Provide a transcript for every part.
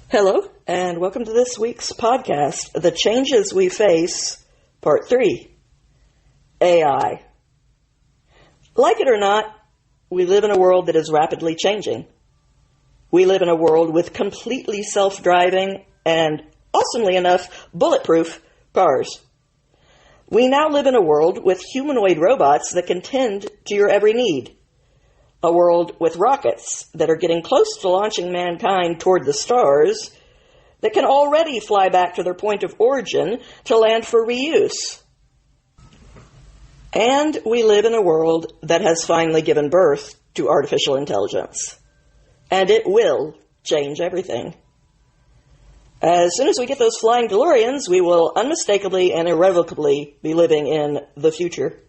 Hello, and welcome to this week's podcast, The Changes We Face, Part 3, AI. Like it or not, we live in a world that is rapidly changing. We live in a world with completely self-driving and, awesomely enough, bulletproof cars. We now live in a world with humanoid robots that can tend to your every need. A world with rockets that are getting close to launching mankind toward the stars that can already fly back to their point of origin to land for reuse. And we live in a world that has finally given birth to artificial intelligence. And it will change everything. As soon as we get those flying DeLoreans, we will unmistakably and irrevocably be living in the future.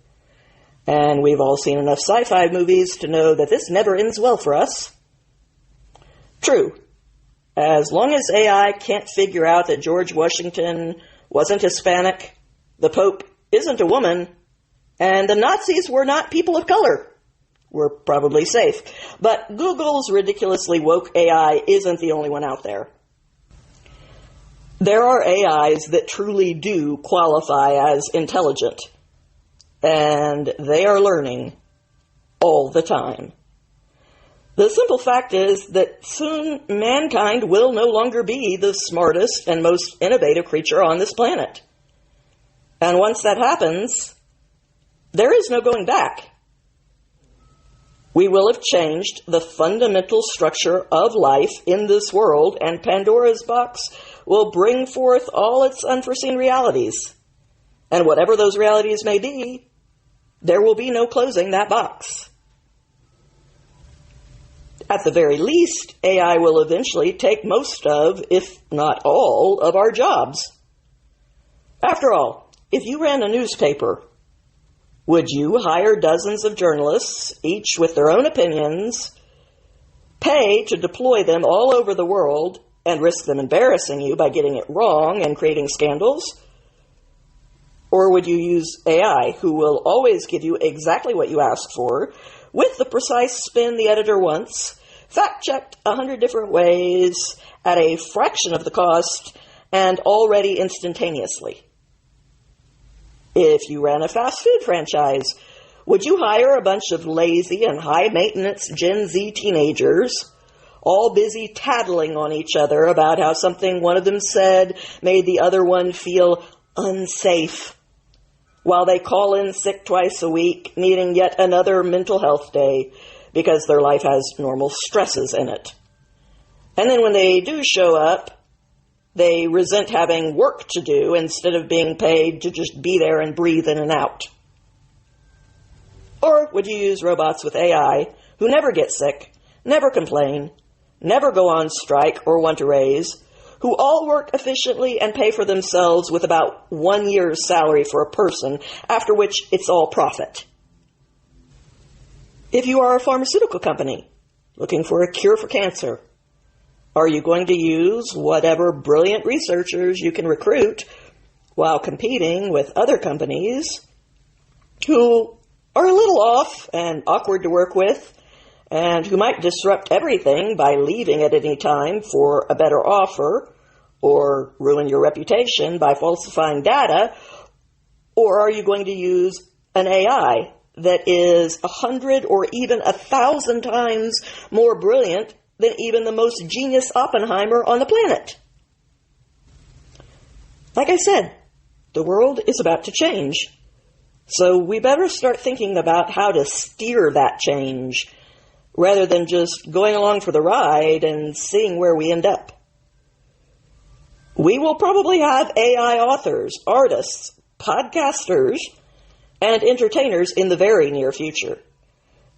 And we've all seen enough sci-fi movies to know that this never ends well for us. True. As long as AI can't figure out that George Washington wasn't Hispanic, the Pope isn't a woman, and the Nazis were not people of color, we're probably safe. But Google's ridiculously woke AI isn't the only one out there. There are AIs that truly do qualify as intelligent. And they are learning all the time. The simple fact is that soon mankind will no longer be the smartest and most innovative creature on this planet. And once that happens, there is no going back. We will have changed the fundamental structure of life in this world, and Pandora's box will bring forth all its unforeseen realities. And whatever those realities may be, there will be no closing that box. At the very least, AI will eventually take most of, if not all, of our jobs. After all, if you ran a newspaper, would you hire dozens of journalists, each with their own opinions, pay to deploy them all over the world, and risk them embarrassing you by getting it wrong and creating scandals? Or would you use AI, who will always give you exactly what you asked for, with the precise spin the editor wants, fact-checked 100 different ways, at a fraction of the cost, and already instantaneously? If you ran a fast food franchise, would you hire a bunch of lazy and high-maintenance Gen Z teenagers, all busy tattling on each other about how something one of them said made the other one feel unsafe, while they call in sick twice a week, needing yet another mental health day because their life has normal stresses in it? And then when they do show up, they resent having work to do instead of being paid to just be there and breathe in and out. Or would you use robots with AI who never get sick, never complain, never go on strike or want a raise, who all work efficiently and pay for themselves with about 1 year's salary for a person, after which it's all profit? If you are a pharmaceutical company looking for a cure for cancer, are you going to use whatever brilliant researchers you can recruit while competing with other companies who are a little off and awkward to work with, and who might disrupt everything by leaving at any time for a better offer, or ruin your reputation by falsifying data? Or are you going to use an AI that is 100 or even 1,000 times more brilliant than even the most genius Oppenheimer on the planet? Like I said, the world is about to change. So we better start thinking about how to steer that change, rather than just going along for the ride and seeing where we end up. We will probably have AI authors, artists, podcasters, and entertainers in the very near future.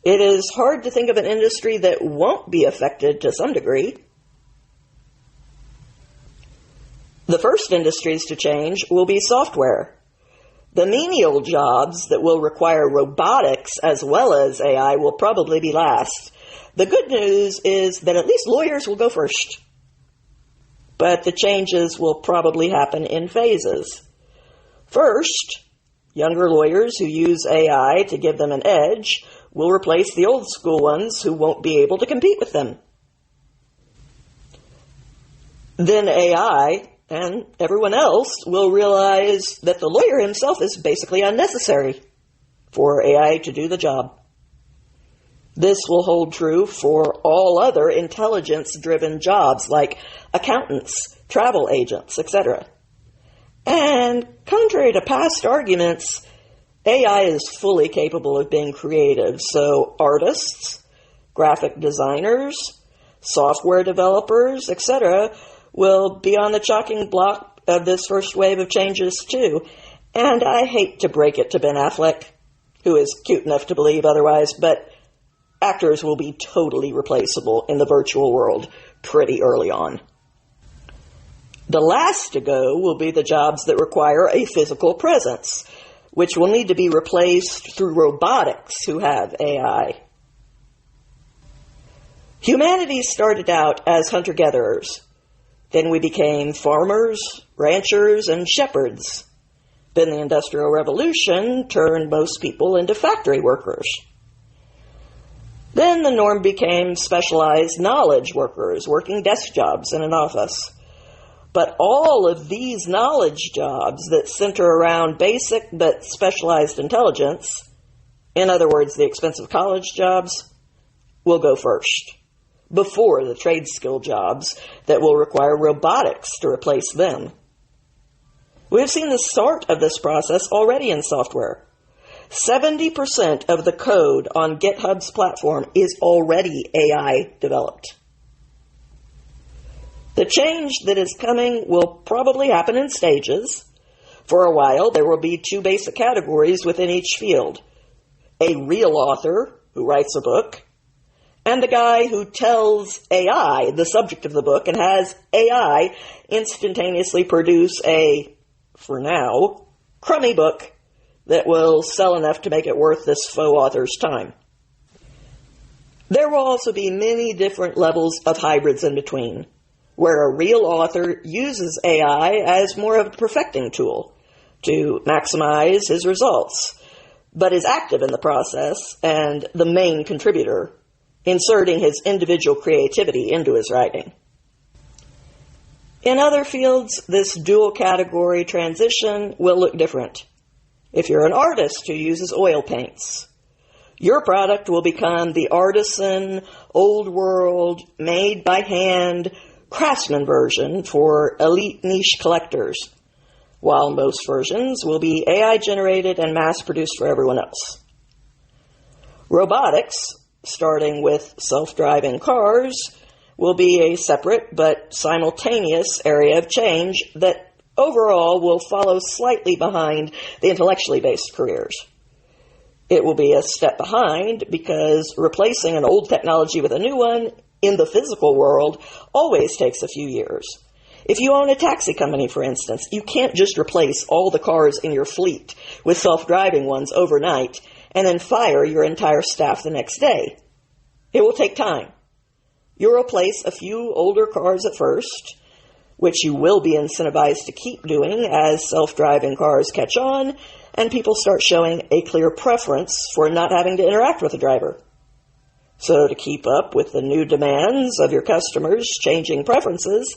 It is hard to think of an industry that won't be affected to some degree. The first industries to change will be software. The menial jobs that will require robotics as well as AI will probably be last. The good news is that at least lawyers will go first. But the changes will probably happen in phases. First, younger lawyers who use AI to give them an edge will replace the old school ones who won't be able to compete with them. then AI and everyone else will realize that the lawyer himself is basically unnecessary for AI to do the job. This will hold true for all other intelligence-driven jobs like accountants, travel agents, etc. And contrary to past arguments, AI is fully capable of being creative, so artists, graphic designers, software developers, etc. will be on the chopping block of this first wave of changes too. And I hate to break it to Ben Affleck, who is cute enough to believe otherwise, but actors will be totally replaceable in the virtual world pretty early on. The last to go will be the jobs that require a physical presence, which will need to be replaced through robotics who have AI. Humanity started out as hunter-gatherers. Then we became farmers, ranchers, and shepherds. Then the Industrial Revolution turned most people into factory workers. Then the norm became specialized knowledge workers working desk jobs in an office. But all of these knowledge jobs that center around basic but specialized intelligence, in other words, the expensive college jobs, will go first, before the trade skill jobs that will require robotics to replace them. We have seen the start of this process already in software. 70% of the code on GitHub's platform is already AI developed. The change that is coming will probably happen in stages. For a while, there will be two basic categories within each field: a real author who writes a book, and the guy who tells AI the subject of the book and has AI instantaneously produce a, for now, crummy book that will sell enough to make it worth this faux author's time. There will also be many different levels of hybrids in between, where a real author uses AI as more of a perfecting tool to maximize his results, but is active in the process and the main contributor, inserting his individual creativity into his writing. In other fields, this dual category transition will look different. If you're an artist who uses oil paints, your product will become the artisan, old world, made by hand, craftsman version for elite niche collectors, while most versions will be AI generated and mass produced for everyone else. Robotics, starting with self-driving cars, will be a separate but simultaneous area of change that overall will follow slightly behind the intellectually based careers. It will be a step behind because replacing an old technology with a new one in the physical world always takes a few years. If you own a taxi company, for instance, you can't just replace all the cars in your fleet with self-driving ones overnight and then fire your entire staff the next day. It will take time. You'll replace a few older cars at first, which you will be incentivized to keep doing as self-driving cars catch on and people start showing a clear preference for not having to interact with a driver. So to keep up with the new demands of your customers' changing preferences,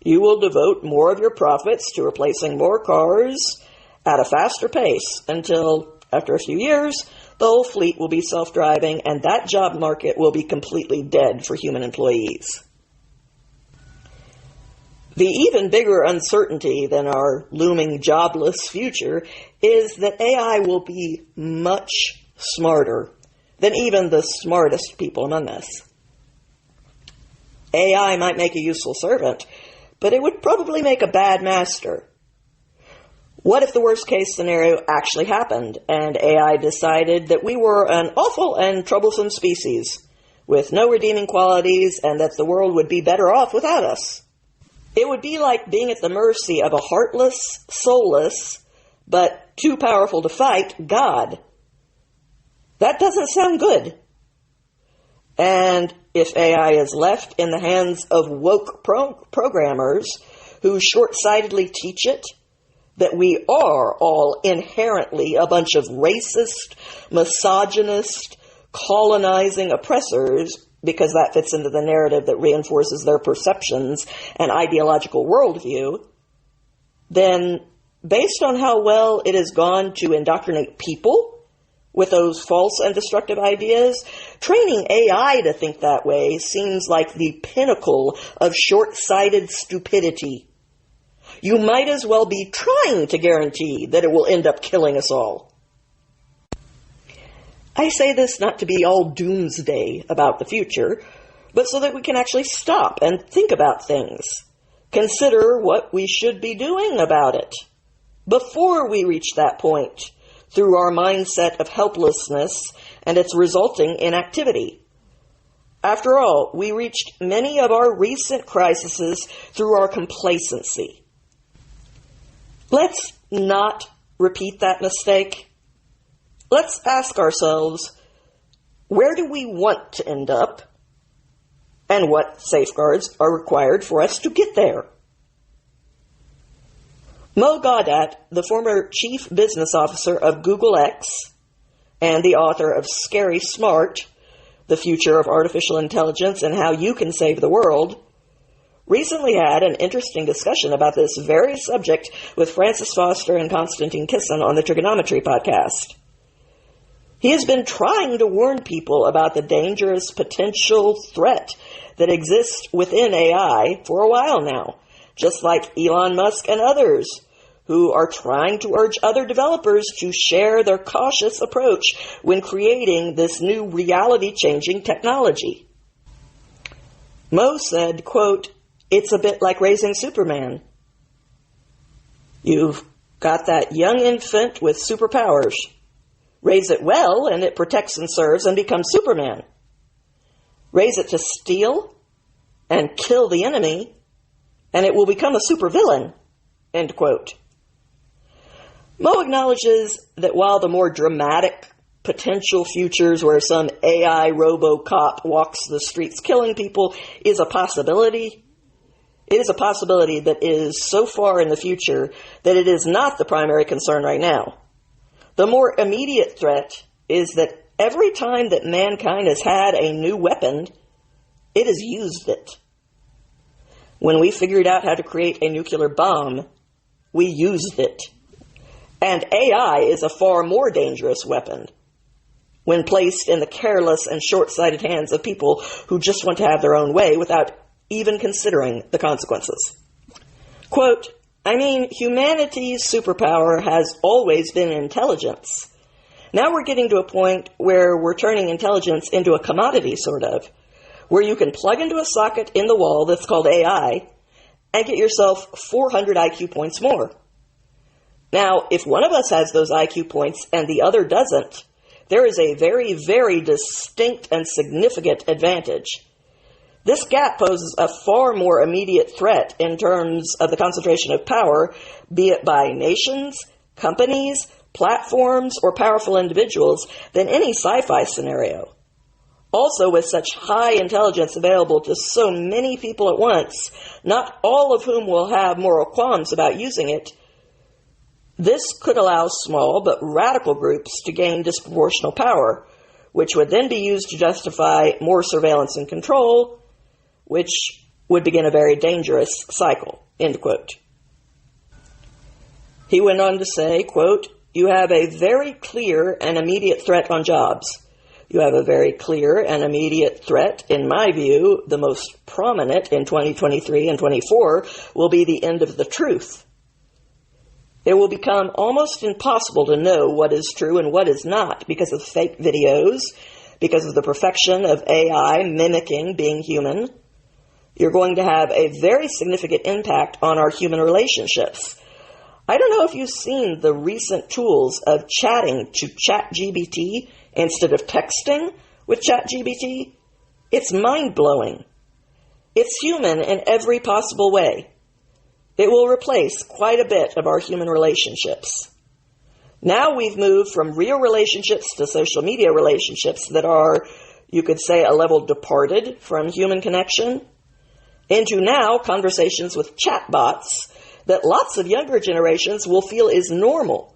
you will devote more of your profits to replacing more cars at a faster pace until, after a few years, the whole fleet will be self-driving and that job market will be completely dead for human employees. The even bigger uncertainty than our looming jobless future is that AI will be much smarter than even the smartest people among us. AI might make a useful servant, but it would probably make a bad master. What if the worst case scenario actually happened and AI decided that we were an awful and troublesome species with no redeeming qualities and that the world would be better off without us? It would be like being at the mercy of a heartless, soulless, but too powerful to fight God. That doesn't sound good. And if AI is left in the hands of woke programmers who short-sightedly teach it that we are all inherently a bunch of racist, misogynist, colonizing oppressors because that fits into the narrative that reinforces their perceptions and ideological worldview, then based on how well it has gone to indoctrinate people with those false and destructive ideas, training AI to think that way seems like the pinnacle of short-sighted stupidity. You might as well be trying to guarantee that it will end up killing us all. I say this not to be all doomsday about the future, but so that we can actually stop and think about things. Consider what we should be doing about it before we reach that point through our mindset of helplessness and its resulting inactivity. After all, we reached many of our recent crises through our complacency. Let's not repeat that mistake. Let's ask ourselves, where do we want to end up, and what safeguards are required for us to get there? Mo Gaudat, the former chief business officer of Google X and the author of Scary Smart, The Future of Artificial Intelligence and How You Can Save the World, recently had an interesting discussion about this very subject with Francis Foster and Konstantin Kisin on the Trigonometry podcast. He has been trying to warn people about the dangerous potential threat that exists within AI for a while now, just like Elon Musk and others who are trying to urge other developers to share their cautious approach when creating this new reality-changing technology. Mo said, quote, "It's a bit like raising Superman. You've got that young infant with superpowers. Raise it well, and it protects and serves and becomes Superman. Raise it to steal and kill the enemy, and it will become a supervillain." End quote. Mo acknowledges that while the more dramatic potential futures where some AI RoboCop walks the streets killing people is a possibility, it is a possibility that is so far in the future that it is not the primary concern right now. The more immediate threat is that every time that mankind has had a new weapon, it has used it. When we figured out how to create a nuclear bomb, we used it. And AI is a far more dangerous weapon when placed in the careless and short-sighted hands of people who just want to have their own way without even considering the consequences. Quote, humanity's superpower has always been intelligence. Now we're getting to a point where we're turning intelligence into a commodity, sort of, where you can plug into a socket in the wall that's called AI and get yourself 400 IQ points more. Now, if one of us has those IQ points and the other doesn't, there is a very, very distinct and significant advantage. This gap poses a far more immediate threat in terms of the concentration of power, be it by nations, companies, platforms, or powerful individuals, than any sci-fi scenario. Also, with such high intelligence available to so many people at once, not all of whom will have moral qualms about using it, this could allow small but radical groups to gain disproportional power, which would then be used to justify more surveillance and control, which would begin a very dangerous cycle, end quote. He went on to say, quote, "You have a very clear and immediate threat on jobs. You have a very clear and immediate threat, in my view, the most prominent in 2023 and 24, will be the end of the truth. It will become almost impossible to know what is true and what is not because of fake videos, because of the perfection of AI mimicking being human. You're going to have a very significant impact on our human relationships. I don't know if you've seen the recent tools of chatting to ChatGPT instead of texting with ChatGPT. It's mind-blowing. It's human in every possible way. It will replace quite a bit of our human relationships. Now we've moved from real relationships to social media relationships that are, you could say, a level departed from human connection, into now conversations with chatbots that lots of younger generations will feel is normal,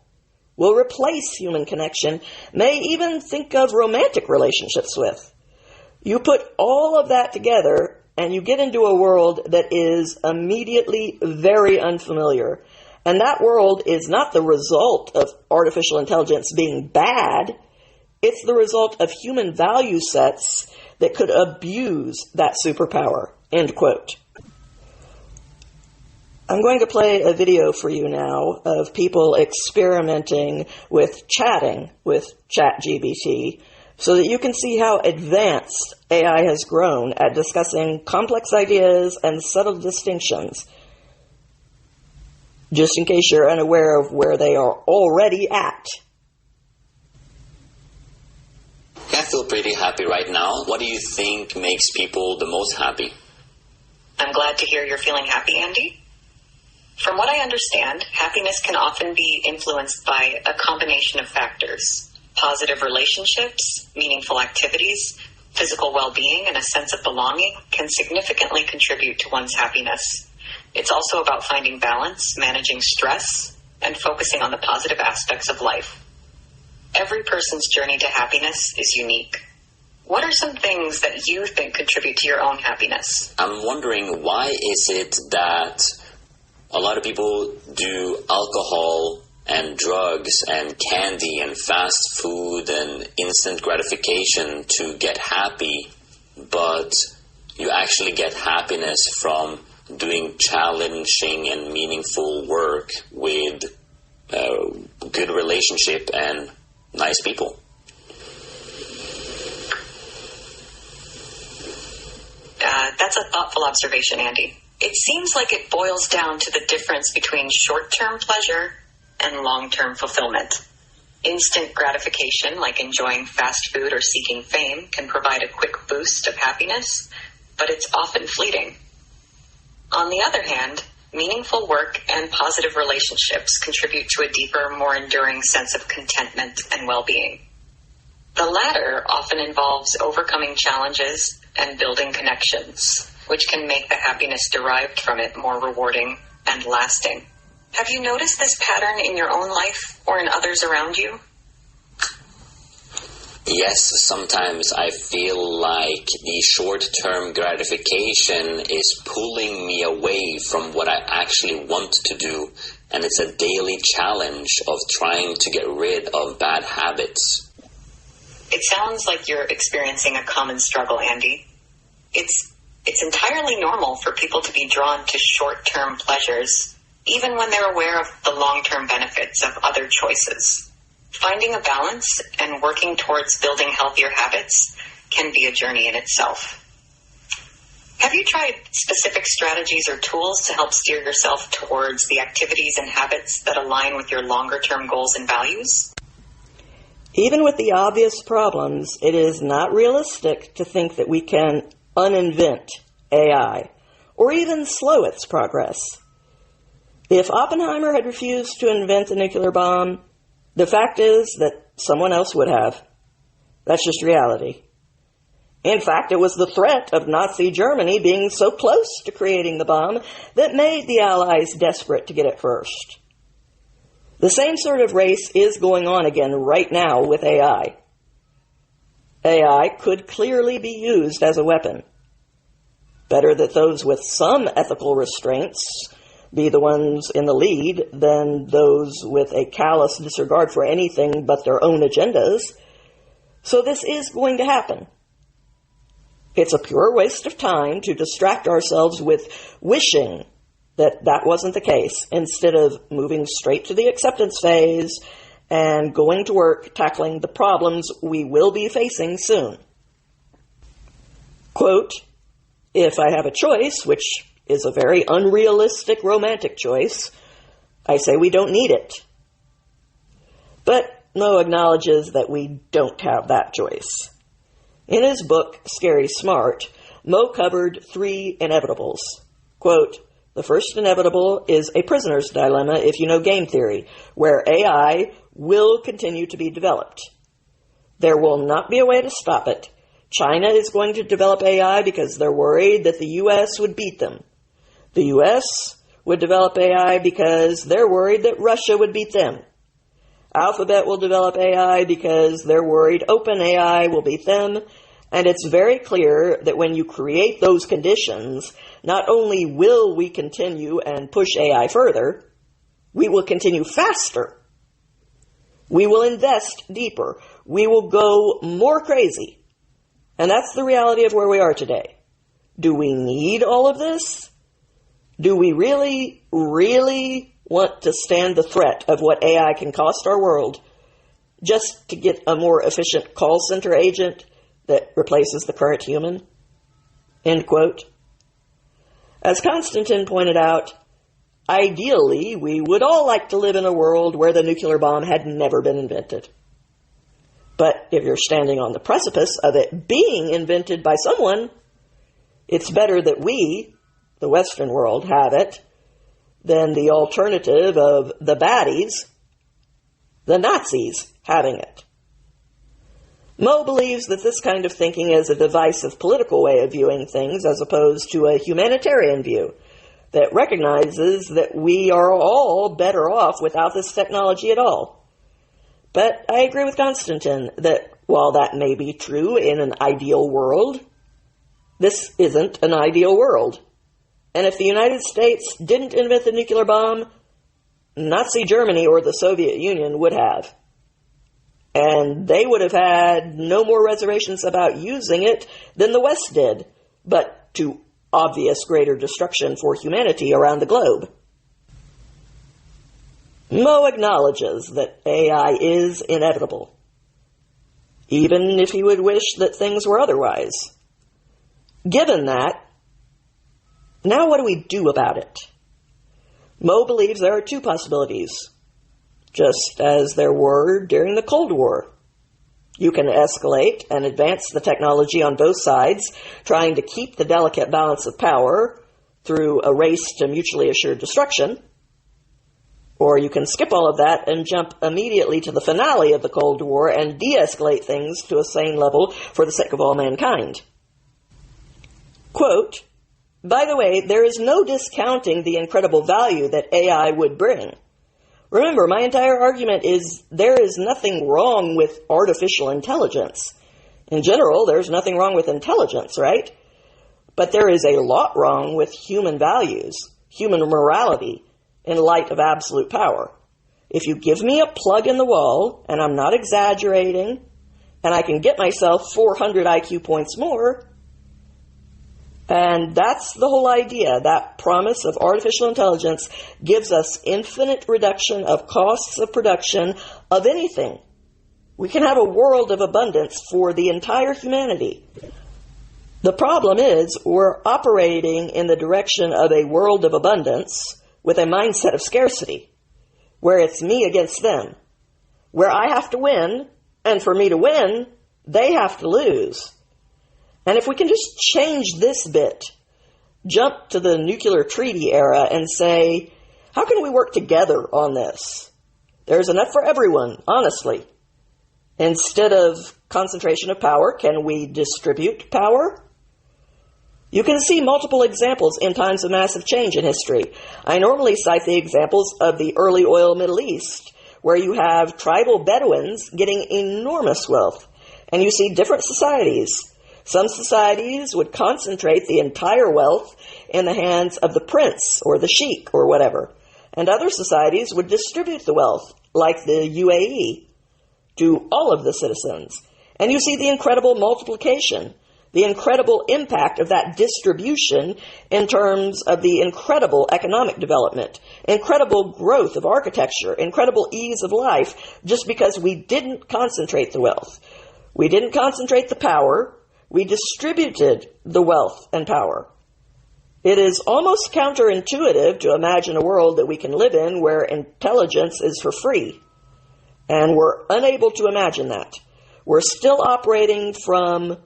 will replace human connection, may even think of romantic relationships with. You put all of that together and you get into a world that is immediately very unfamiliar. And that world is not the result of artificial intelligence being bad. It's the result of human value sets that could abuse that superpower. End quote. I'm going to play a video for you now of people experimenting with chatting with ChatGPT so that you can see how advanced AI has grown at discussing complex ideas and subtle distinctions, just in case you're unaware of where they are already at. I feel pretty happy right now. What do you think makes people the most happy? I'm glad to hear you're feeling happy, Andy. From what I understand, happiness can often be influenced by a combination of factors. Positive relationships, meaningful activities, physical well-being, and a sense of belonging can significantly contribute to one's happiness. It's also about finding balance, managing stress, and focusing on the positive aspects of life. Every person's journey to happiness is unique. What are some things that you think contribute to your own happiness? I'm wondering, why is it that a lot of people do alcohol and drugs and candy and fast food and instant gratification to get happy, but you actually get happiness from doing challenging and meaningful work with a good relationship and nice people? That's a thoughtful observation, Andy. It seems like it boils down to the difference between short-term pleasure and long-term fulfillment. Instant gratification, like enjoying fast food or seeking fame, can provide a quick boost of happiness, but it's often fleeting. On the other hand, meaningful work and positive relationships contribute to a deeper, more enduring sense of contentment and well-being. The latter often involves overcoming challenges and building connections, which can make the happiness derived from it more rewarding and lasting. Have you noticed this pattern in your own life or in others around you? Yes, sometimes I feel like the short-term gratification is pulling me away from what I actually want to do, and it's a daily challenge of trying to get rid of bad habits. It sounds like you're experiencing a common struggle, Andy. It's entirely normal for people to be drawn to short-term pleasures, even when they're aware of the long-term benefits of other choices. Finding a balance and working towards building healthier habits can be a journey in itself. Have you tried specific strategies or tools to help steer yourself towards the activities and habits that align with your longer-term goals and values? Even with the obvious problems, it is not realistic to think that we can uninvent AI or even slow its progress. If Oppenheimer had refused to invent the nuclear bomb, the fact is that someone else would have. That's just reality. In fact, it was the threat of Nazi Germany being so close to creating the bomb that made the Allies desperate to get it first. The same sort of race is going on again right now with AI. AI could clearly be used as a weapon. Better that those with some ethical restraints be the ones in the lead than those with a callous disregard for anything but their own agendas. So this is going to happen. It's a pure waste of time to distract ourselves with wishing that wasn't the case, instead of moving straight to the acceptance phase and going to work tackling the problems we will be facing soon. Quote, "If I have a choice, which is a very unrealistic romantic choice, I say we don't need it." But Mo acknowledges that we don't have that choice. In his book, Scary Smart, Mo covered 3 inevitables. Quote, "The first inevitable is a prisoner's dilemma if you know game theory, where AI will continue to be developed. There will not be a way to stop it. China is going to develop AI because they're worried that the U.S. would beat them. The U.S. would develop AI because they're worried that Russia would beat them. Alphabet will develop AI because they're worried OpenAI will beat them. And it's very clear that when you create those conditions, not only will we continue and push AI further, we will continue faster. We will invest deeper. We will go more crazy. And that's the reality of where we are today. Do we need all of this? Do we really, really want to stand the threat of what AI can cost our world just to get a more efficient call center agent that replaces the current human? End quote. As Konstantin pointed out, ideally, we would all like to live in a world where the nuclear bomb had never been invented. But if you're standing on the precipice of it being invented by someone, it's better that we, the Western world, have it than the alternative of the baddies, the Nazis, having it. Mo believes that this kind of thinking is a divisive political way of viewing things as opposed to a humanitarian view that recognizes that we are all better off without this technology at all. But I agree with Konstantin that while that may be true in an ideal world, this isn't an ideal world. And if the United States didn't invent the nuclear bomb, Nazi Germany or the Soviet Union would have. And they would have had no more reservations about using it than the West did, but to obvious greater destruction for humanity around the globe. Mo acknowledges that AI is inevitable, even if he would wish that things were otherwise. Given that, now what do we do about it? Mo believes there are two possibilities, just as there were during the Cold War. You can escalate and advance the technology on both sides, trying to keep the delicate balance of power through a race to mutually assured destruction. Or you can skip all of that and jump immediately to the finale of the Cold War and de-escalate things to a sane level for the sake of all mankind. Quote, "By the way, there is no discounting the incredible value that AI would bring. Remember, my entire argument is there is nothing wrong with artificial intelligence. In general, there's nothing wrong with intelligence, right? But there is a lot wrong with human values, human morality, in light of absolute power. If you give me a plug in the wall, and I'm not exaggerating, and I can get myself 400 IQ points more," and that's the whole idea. That promise of artificial intelligence gives us infinite reduction of costs of production of anything. We can have a world of abundance for the entire humanity. The problem is we're operating in the direction of a world of abundance with a mindset of scarcity, where it's me against them, where I have to win, and for me to win, they have to lose. And if we can just change this bit, jump to the nuclear treaty era and say, how can we work together on this? There's enough for everyone, honestly. Instead of concentration of power, can we distribute power? You can see multiple examples in times of massive change in history. I normally cite the examples of the early oil Middle East, where you have tribal Bedouins getting enormous wealth, and you see different societies. Some societies would concentrate the entire wealth in the hands of the prince or the sheik or whatever, and other societies would distribute the wealth, like the UAE, to all of the citizens. And you see the incredible multiplication, the incredible impact of that distribution in terms of the incredible economic development, incredible growth of architecture, incredible ease of life, just because we didn't concentrate the wealth. We didn't concentrate the power. We distributed the wealth and power. It is almost counterintuitive to imagine a world that we can live in where intelligence is for free. And we're unable to imagine that. We're still operating from,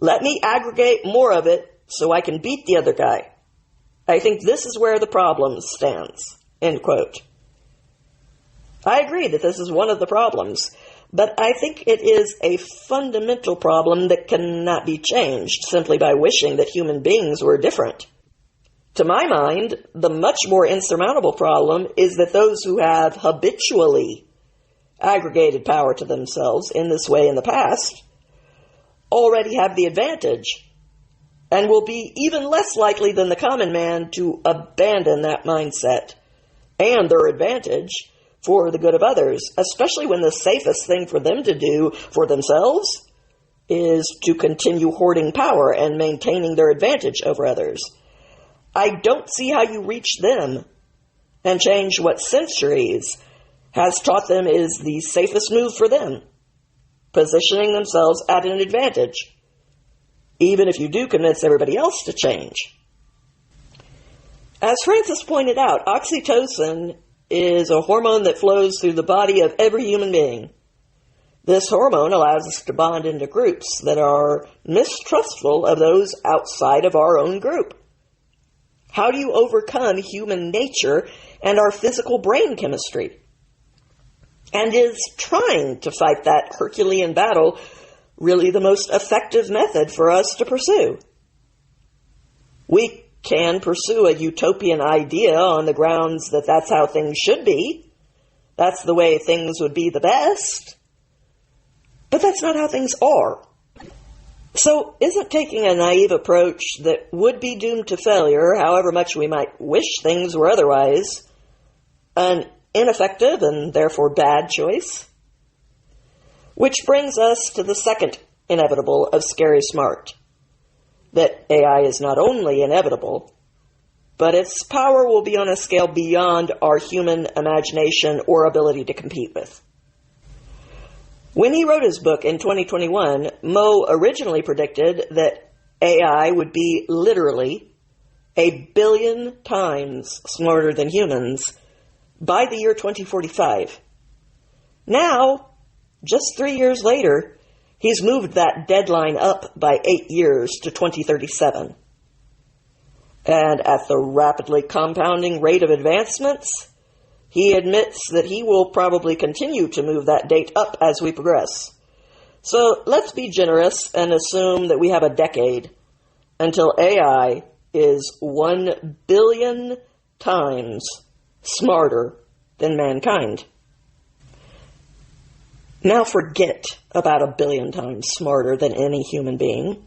let me aggregate more of it so I can beat the other guy. I think this is where the problem stands. End quote. I agree that this is one of the problems, but I think it is a fundamental problem that cannot be changed simply by wishing that human beings were different. To my mind, the much more insurmountable problem is that those who have habitually aggregated power to themselves in this way in the past already have the advantage and will be even less likely than the common man to abandon that mindset and their advantage for the good of others, especially when the safest thing for them to do for themselves is to continue hoarding power and maintaining their advantage over others. I don't see how you reach them and change what centuries has taught them is the safest move for them, positioning themselves at an advantage, even if you do convince everybody else to change. As Francis pointed out, oxytocin is a hormone that flows through the body of every human being. This hormone allows us to bond into groups that are mistrustful of those outside of our own group. How do you overcome human nature and our physical brain chemistry? And is trying to fight that Herculean battle really the most effective method for us to pursue? We can pursue a utopian idea on the grounds that that's how things should be. That's the way things would be the best. But that's not how things are. So isn't taking a naive approach that would be doomed to failure, however much we might wish things were otherwise, an ineffective and therefore bad choice? Which brings us to the second inevitable of Scary Smart, that AI is not only inevitable, but its power will be on a scale beyond our human imagination or ability to compete with. When he wrote his book in 2021, Mo originally predicted that AI would be literally 1 billion times smarter than humans by the year 2045. Now, just 3 years later, he's moved that deadline up by 8 years to 2037. And at the rapidly compounding rate of advancements, he admits that he will probably continue to move that date up as we progress. So let's be generous and assume that we have a decade until AI is 1 billion times smarter than mankind. Now forget about 1 billion times smarter than any human being.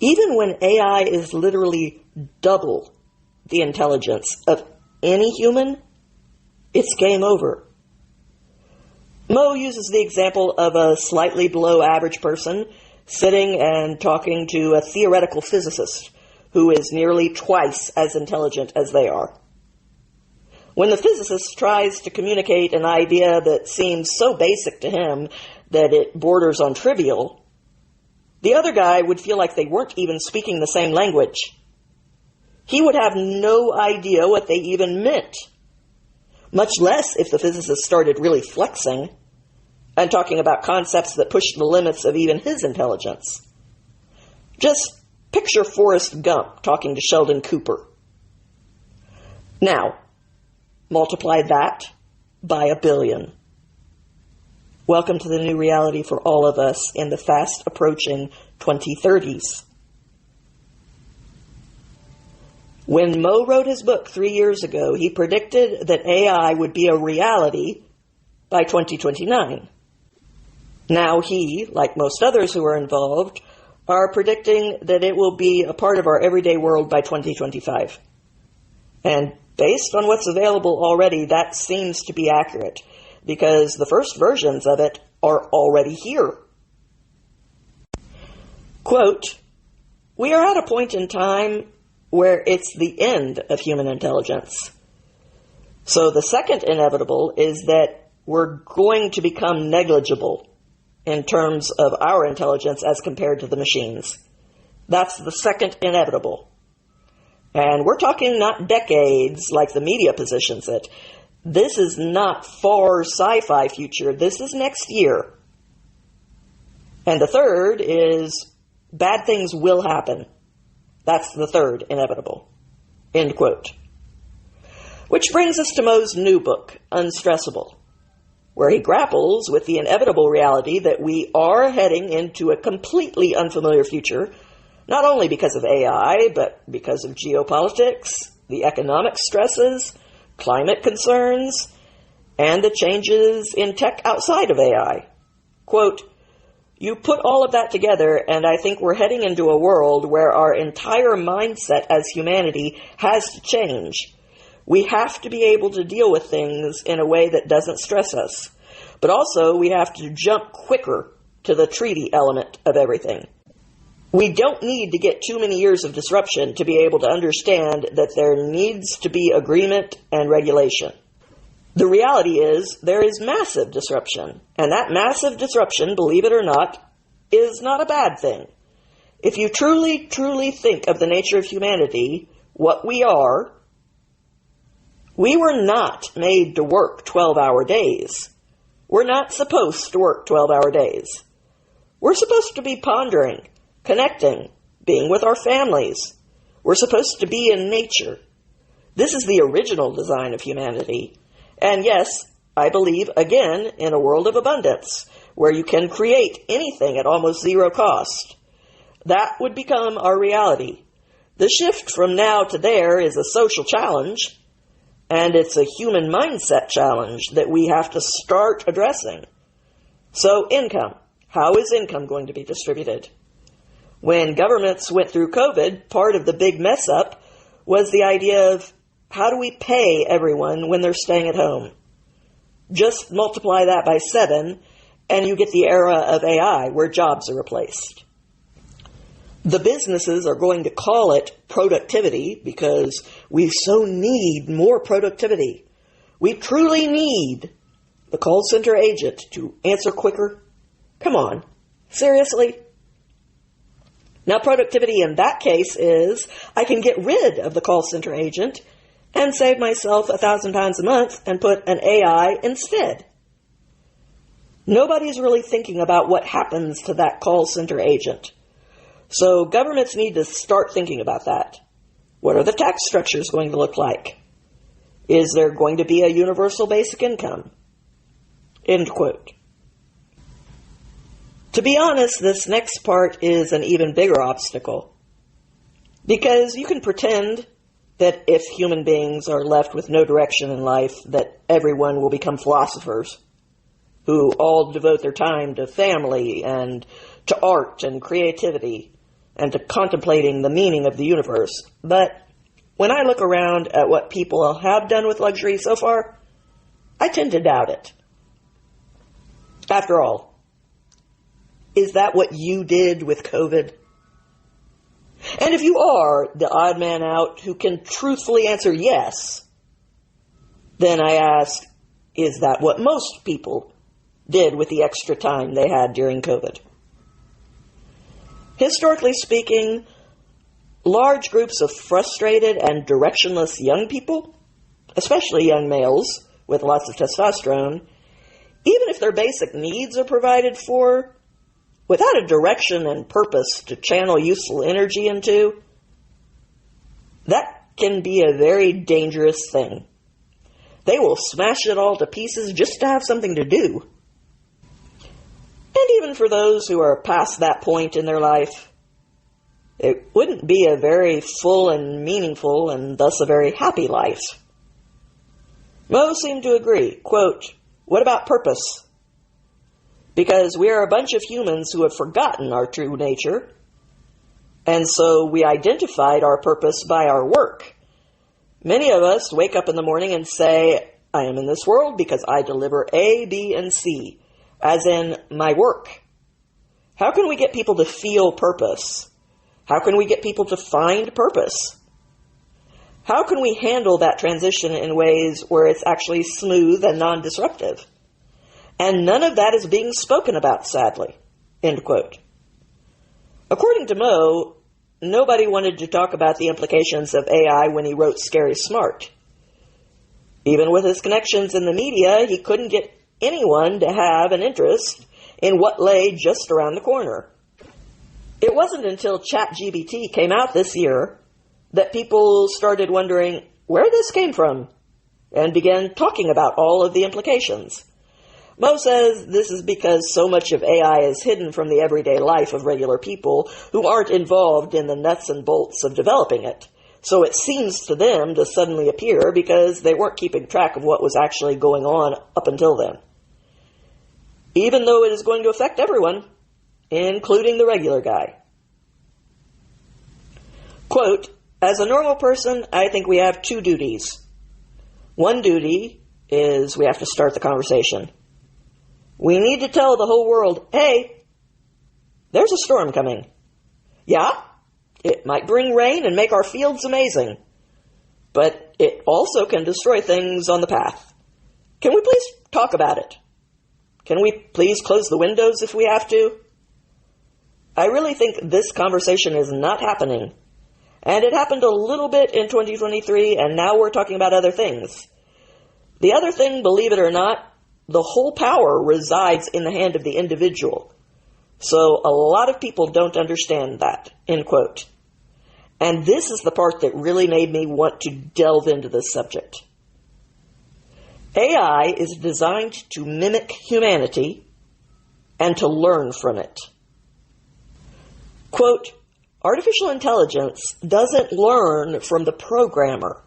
Even when AI is literally double the intelligence of any human, it's game over. Mo uses the example of a slightly below average person sitting and talking to a theoretical physicist who is nearly twice as intelligent as they are. When the physicist tries to communicate an idea that seems so basic to him that it borders on trivial, the other guy would feel like they weren't even speaking the same language. He would have no idea what they even meant, much less if the physicist started really flexing and talking about concepts that pushed the limits of even his intelligence. Just picture Forrest Gump talking to Sheldon Cooper. Now, multiply that by 1 billion. Welcome to the new reality for all of us in the fast approaching 2030s. When Mo wrote his book 3 years ago, he predicted that AI would be a reality by 2029. Now he, like most others who are involved, are predicting that it will be a part of our everyday world by 2025. And based on what's available already, that seems to be accurate, because the first versions of it are already here. Quote, "We are at a point in time where it's the end of human intelligence. So the second inevitable is that we're going to become negligible in terms of our intelligence as compared to the machines. That's the second inevitable. And we're talking not decades like the media positions it. This is not far sci-fi future. This is next year. And the third is bad things will happen. That's the third inevitable." End quote. Which brings us to Mo's new book, Unstressable, where he grapples with the inevitable reality that we are heading into a completely unfamiliar future, not only because of AI, but because of geopolitics, the economic stresses, climate concerns, and the changes in tech outside of AI. Quote, You put all of that together, and I think we're heading into a world where our entire mindset as humanity has to change. We have to be able to deal with things in a way that doesn't stress us. But also, we have to jump quicker to the treaty element of everything. We don't need to get too many years of disruption to be able to understand that there needs to be agreement and regulation. The reality is there is massive disruption, and that massive disruption, believe it or not, is not a bad thing. If you truly, truly think of the nature of humanity, what we are, we were not made to work 12-hour days. We're not supposed to work 12-hour days. We're supposed to be pondering, connecting, being with our families. We're supposed to be in nature. This is the original design of humanity. And yes, I believe, again, in a world of abundance, where you can create anything at almost zero cost. That would become our reality. The shift from now to there is a social challenge, and it's a human mindset challenge that we have to start addressing. So income. How is income going to be distributed? When governments went through COVID, part of the big mess up was the idea of how do we pay everyone when they're staying at home? Just multiply that by 7, and you get the era of AI where jobs are replaced. The businesses are going to call it productivity because we so need more productivity. We truly need the call center agent to answer quicker. Come on, seriously? Now, productivity in that case is I can get rid of the call center agent and save myself £1,000 a month and put an AI instead. Nobody's really thinking about what happens to that call center agent. So governments need to start thinking about that. What are the tax structures going to look like? Is there going to be a universal basic income? End quote. To be honest, this next part is an even bigger obstacle. Because you can pretend that if human beings are left with no direction in life, that everyone will become philosophers who all devote their time to family and to art and creativity and to contemplating the meaning of the universe. But when I look around at what people have done with luxury so far, I tend to doubt it. After all, is that what you did with COVID? And if you are the odd man out who can truthfully answer yes, then I ask, is that what most people did with the extra time they had during COVID? Historically speaking, large groups of frustrated and directionless young people, especially young males with lots of testosterone, even if their basic needs are provided for, without a direction and purpose to channel useful energy into, that can be a very dangerous thing. They will smash it all to pieces just to have something to do. And even for those who are past that point in their life, it wouldn't be a very full and meaningful and thus a very happy life. Most seem to agree. Quote, what about purpose? Because we are a bunch of humans who have forgotten our true nature, and so we identified our purpose by our work. Many of us wake up in the morning and say, I am in this world because I deliver A, B, and C, as in my work. How can we get people to feel purpose? How can we get people to find purpose? How can we handle that transition in ways where it's actually smooth and non-disruptive? And none of that is being spoken about, sadly. End quote. According to Mo, nobody wanted to talk about the implications of AI when he wrote Scary Smart. Even with his connections in the media, he couldn't get anyone to have an interest in what lay just around the corner. It wasn't until ChatGPT came out this year that people started wondering where this came from and began talking about all of the implications. Mo says this is because so much of AI is hidden from the everyday life of regular people who aren't involved in the nuts and bolts of developing it. So it seems to them to suddenly appear because they weren't keeping track of what was actually going on up until then. Even though it is going to affect everyone, including the regular guy. Quote, as a normal person, I think we have two duties. One duty is we have to start the conversation. We need to tell the whole world, hey, there's a storm coming. Yeah, it might bring rain and make our fields amazing, but it also can destroy things on the path. Can we please talk about it? Can we please close the windows if we have to? I really think this conversation is not happening. And it happened a little bit in 2023, and now we're talking about other things. The other thing, believe it or not, the whole power resides in the hand of the individual. So a lot of people don't understand that, end quote. And this is the part that really made me want to delve into this subject. AI is designed to mimic humanity and to learn from it. Quote, artificial intelligence doesn't learn from the programmer.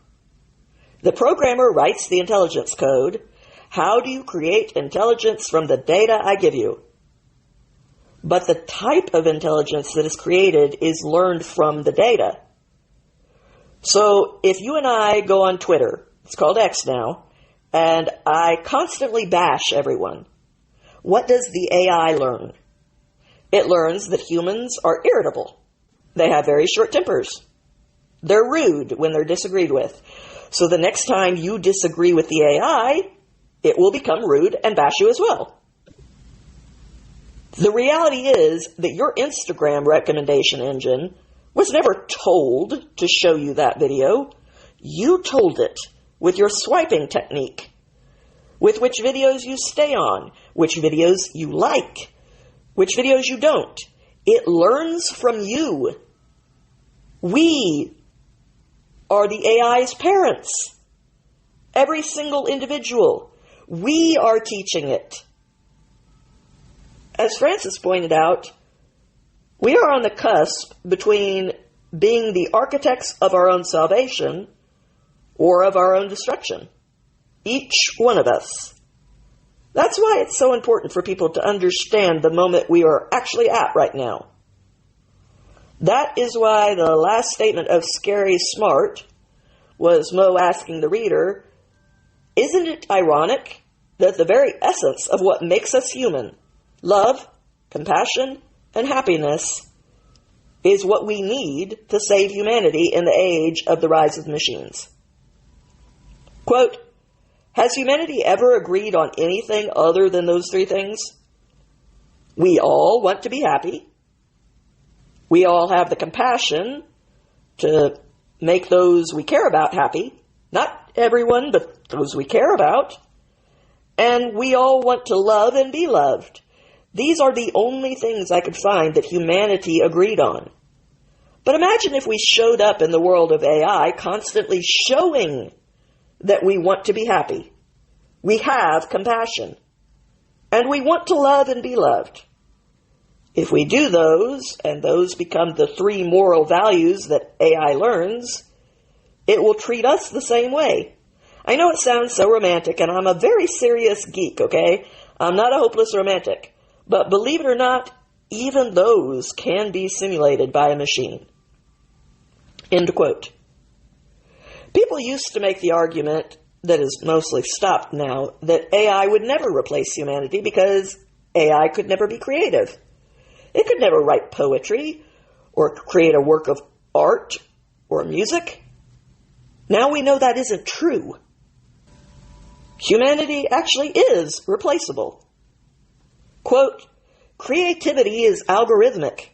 The programmer writes the intelligence code. How do you create intelligence from the data I give you? But the type of intelligence that is created is learned from the data. So if you and I go on Twitter, it's called X now, and I constantly bash everyone, what does the AI learn? It learns that humans are irritable. They have very short tempers. They're rude when they're disagreed with. So the next time you disagree with the AI, it will become rude and bash you as well. The reality is that your Instagram recommendation engine was never told to show you that video. You told it with your swiping technique, with which videos you stay on, which videos you like, which videos you don't. It learns from you. We are the AI's parents. Every single individual. We are teaching it. As Francis pointed out, we are on the cusp between being the architects of our own salvation or of our own destruction. Each one of us. That's why it's so important for people to understand the moment we are actually at right now. That is why the last statement of Scary Smart was Mo asking the reader, isn't it ironic that the very essence of what makes us human, love, compassion, and happiness, is what we need to save humanity in the age of the rise of machines? Quote, has humanity ever agreed on anything other than those three things? We all want to be happy. We all have the compassion to make those we care about happy. Not everyone, but those we care about. And we all want to love and be loved. These are the only things I could find that humanity agreed on. But imagine if we showed up in the world of AI constantly showing that we want to be happy. We have compassion. And we want to love and be loved. If we do those, and those become the three moral values that AI learns, it will treat us the same way. I know it sounds so romantic, and I'm a very serious geek, okay? I'm not a hopeless romantic. But believe it or not, even those can be simulated by a machine. End quote. People used to make the argument, that is mostly stopped now, that AI would never replace humanity because AI could never be creative. It could never write poetry or create a work of art or music. Now we know that isn't true. Humanity actually is replaceable. Quote, creativity is algorithmic.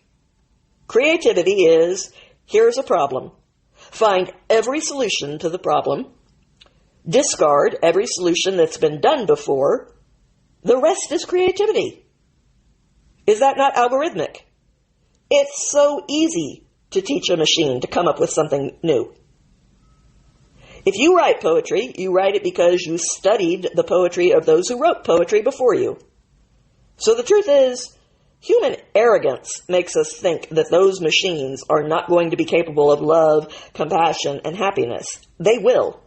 Creativity is, here's a problem. Find every solution to the problem. Discard every solution that's been done before. The rest is creativity. Is that not algorithmic? It's so easy to teach a machine to come up with something new. If you write poetry, you write it because you studied the poetry of those who wrote poetry before you. So the truth is, human arrogance makes us think that those machines are not going to be capable of love, compassion, and happiness. They will.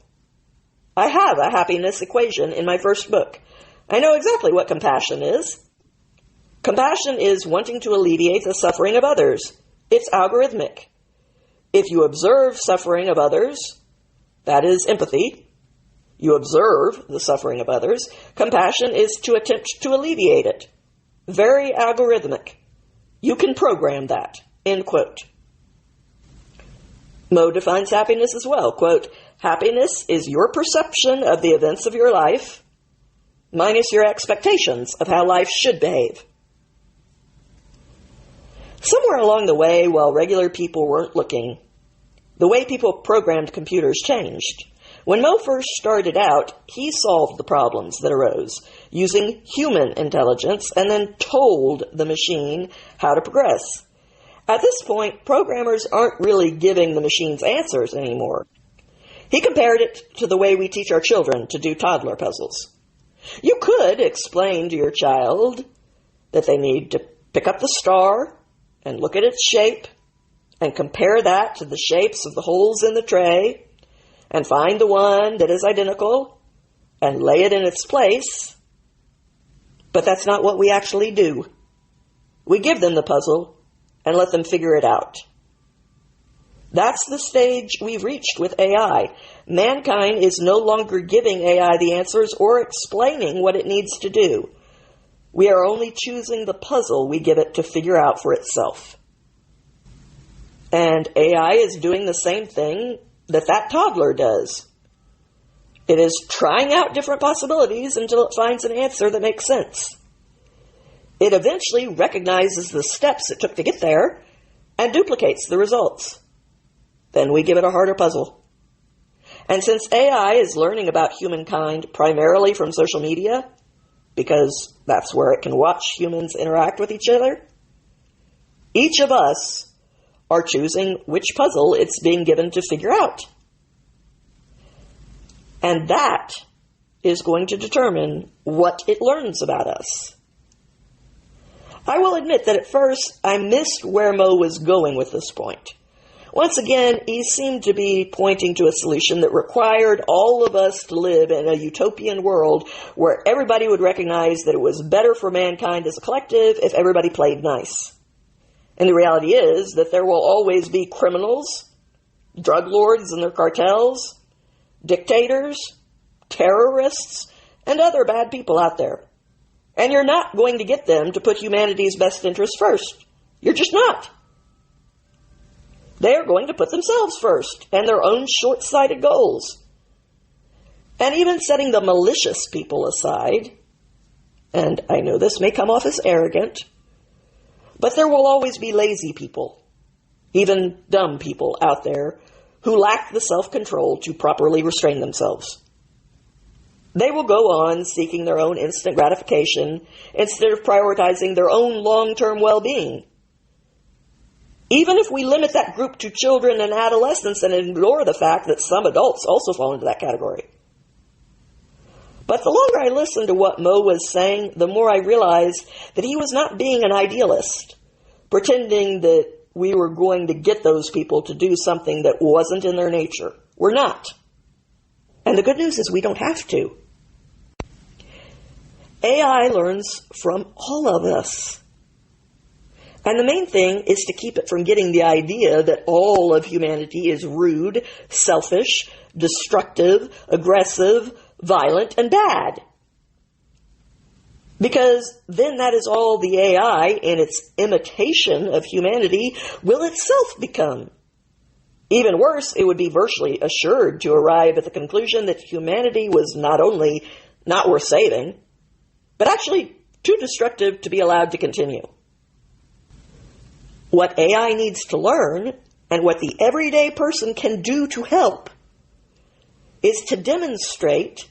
I have a happiness equation in my first book. I know exactly what compassion is. Compassion is wanting to alleviate the suffering of others. It's algorithmic. If you observe suffering of others, that is empathy. You observe the suffering of others. Compassion is to attempt to alleviate it. Very algorithmic. You can program that. End quote. Mo defines happiness as well. Quote, happiness is your perception of the events of your life minus your expectations of how life should behave. Somewhere along the way, while regular people weren't looking, the way people programmed computers changed. When Mo first started out, he solved the problems that arose using human intelligence and then told the machine how to progress. At this point, programmers aren't really giving the machines answers anymore. He compared it to the way we teach our children to do toddler puzzles. You could explain to your child that they need to pick up the star and look at its shape and compare that to the shapes of the holes in the tray and find the one that is identical and lay it in its place. But that's not what we actually do. We give them the puzzle and let them figure it out. That's the stage we've reached with AI. Mankind is no longer giving AI the answers or explaining what it needs to do. We are only choosing the puzzle we give it to figure out for itself. And AI is doing the same thing that toddler does. It is trying out different possibilities until it finds an answer that makes sense. It eventually recognizes the steps it took to get there and duplicates the results. Then we give it a harder puzzle. And since AI is learning about humankind primarily from social media, because that's where it can watch humans interact with each other, each of us are choosing which puzzle it's being given to figure out. And that is going to determine what it learns about us. I will admit that at first I missed where Mo was going with this point. Once again, he seemed to be pointing to a solution that required all of us to live in a utopian world where everybody would recognize that it was better for mankind as a collective if everybody played nice. And the reality is that there will always be criminals, drug lords and their cartels, dictators, terrorists, and other bad people out there. And you're not going to get them to put humanity's best interests first. You're just not. They are going to put themselves first and their own short-sighted goals. And even setting the malicious people aside, and I know this may come off as arrogant, but there will always be lazy people, even dumb people out there who lack the self-control to properly restrain themselves. They will go on seeking their own instant gratification instead of prioritizing their own long-term well-being. Even if we limit that group to children and adolescents and ignore the fact that some adults also fall into that category. But the longer I listened to what Mo was saying, the more I realized that he was not being an idealist, pretending that we were going to get those people to do something that wasn't in their nature. We're not. And the good news is we don't have to. AI learns from all of us. And the main thing is to keep it from getting the idea that all of humanity is rude, selfish, destructive, aggressive, violent, and bad. Because then that is all the AI, in its imitation of humanity, will itself become. Even worse, it would be virtually assured to arrive at the conclusion that humanity was not only not worth saving, but actually too destructive to be allowed to continue. What AI needs to learn, and what the everyday person can do to help, is to demonstrate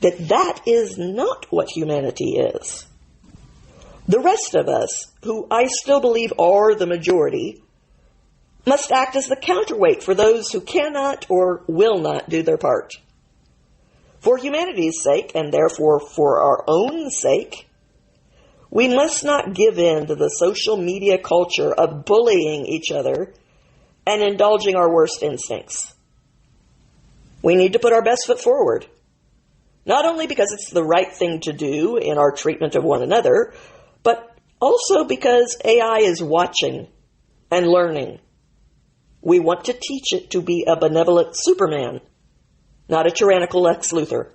that that is not what humanity is. The rest of us, who I still believe are the majority, must act as the counterweight for those who cannot or will not do their part. For humanity's sake, and therefore for our own sake, we must not give in to the social media culture of bullying each other and indulging our worst instincts. We need to put our best foot forward, not only because it's the right thing to do in our treatment of one another, but also because AI is watching and learning. We want to teach it to be a benevolent Superman, not a tyrannical Lex Luthor.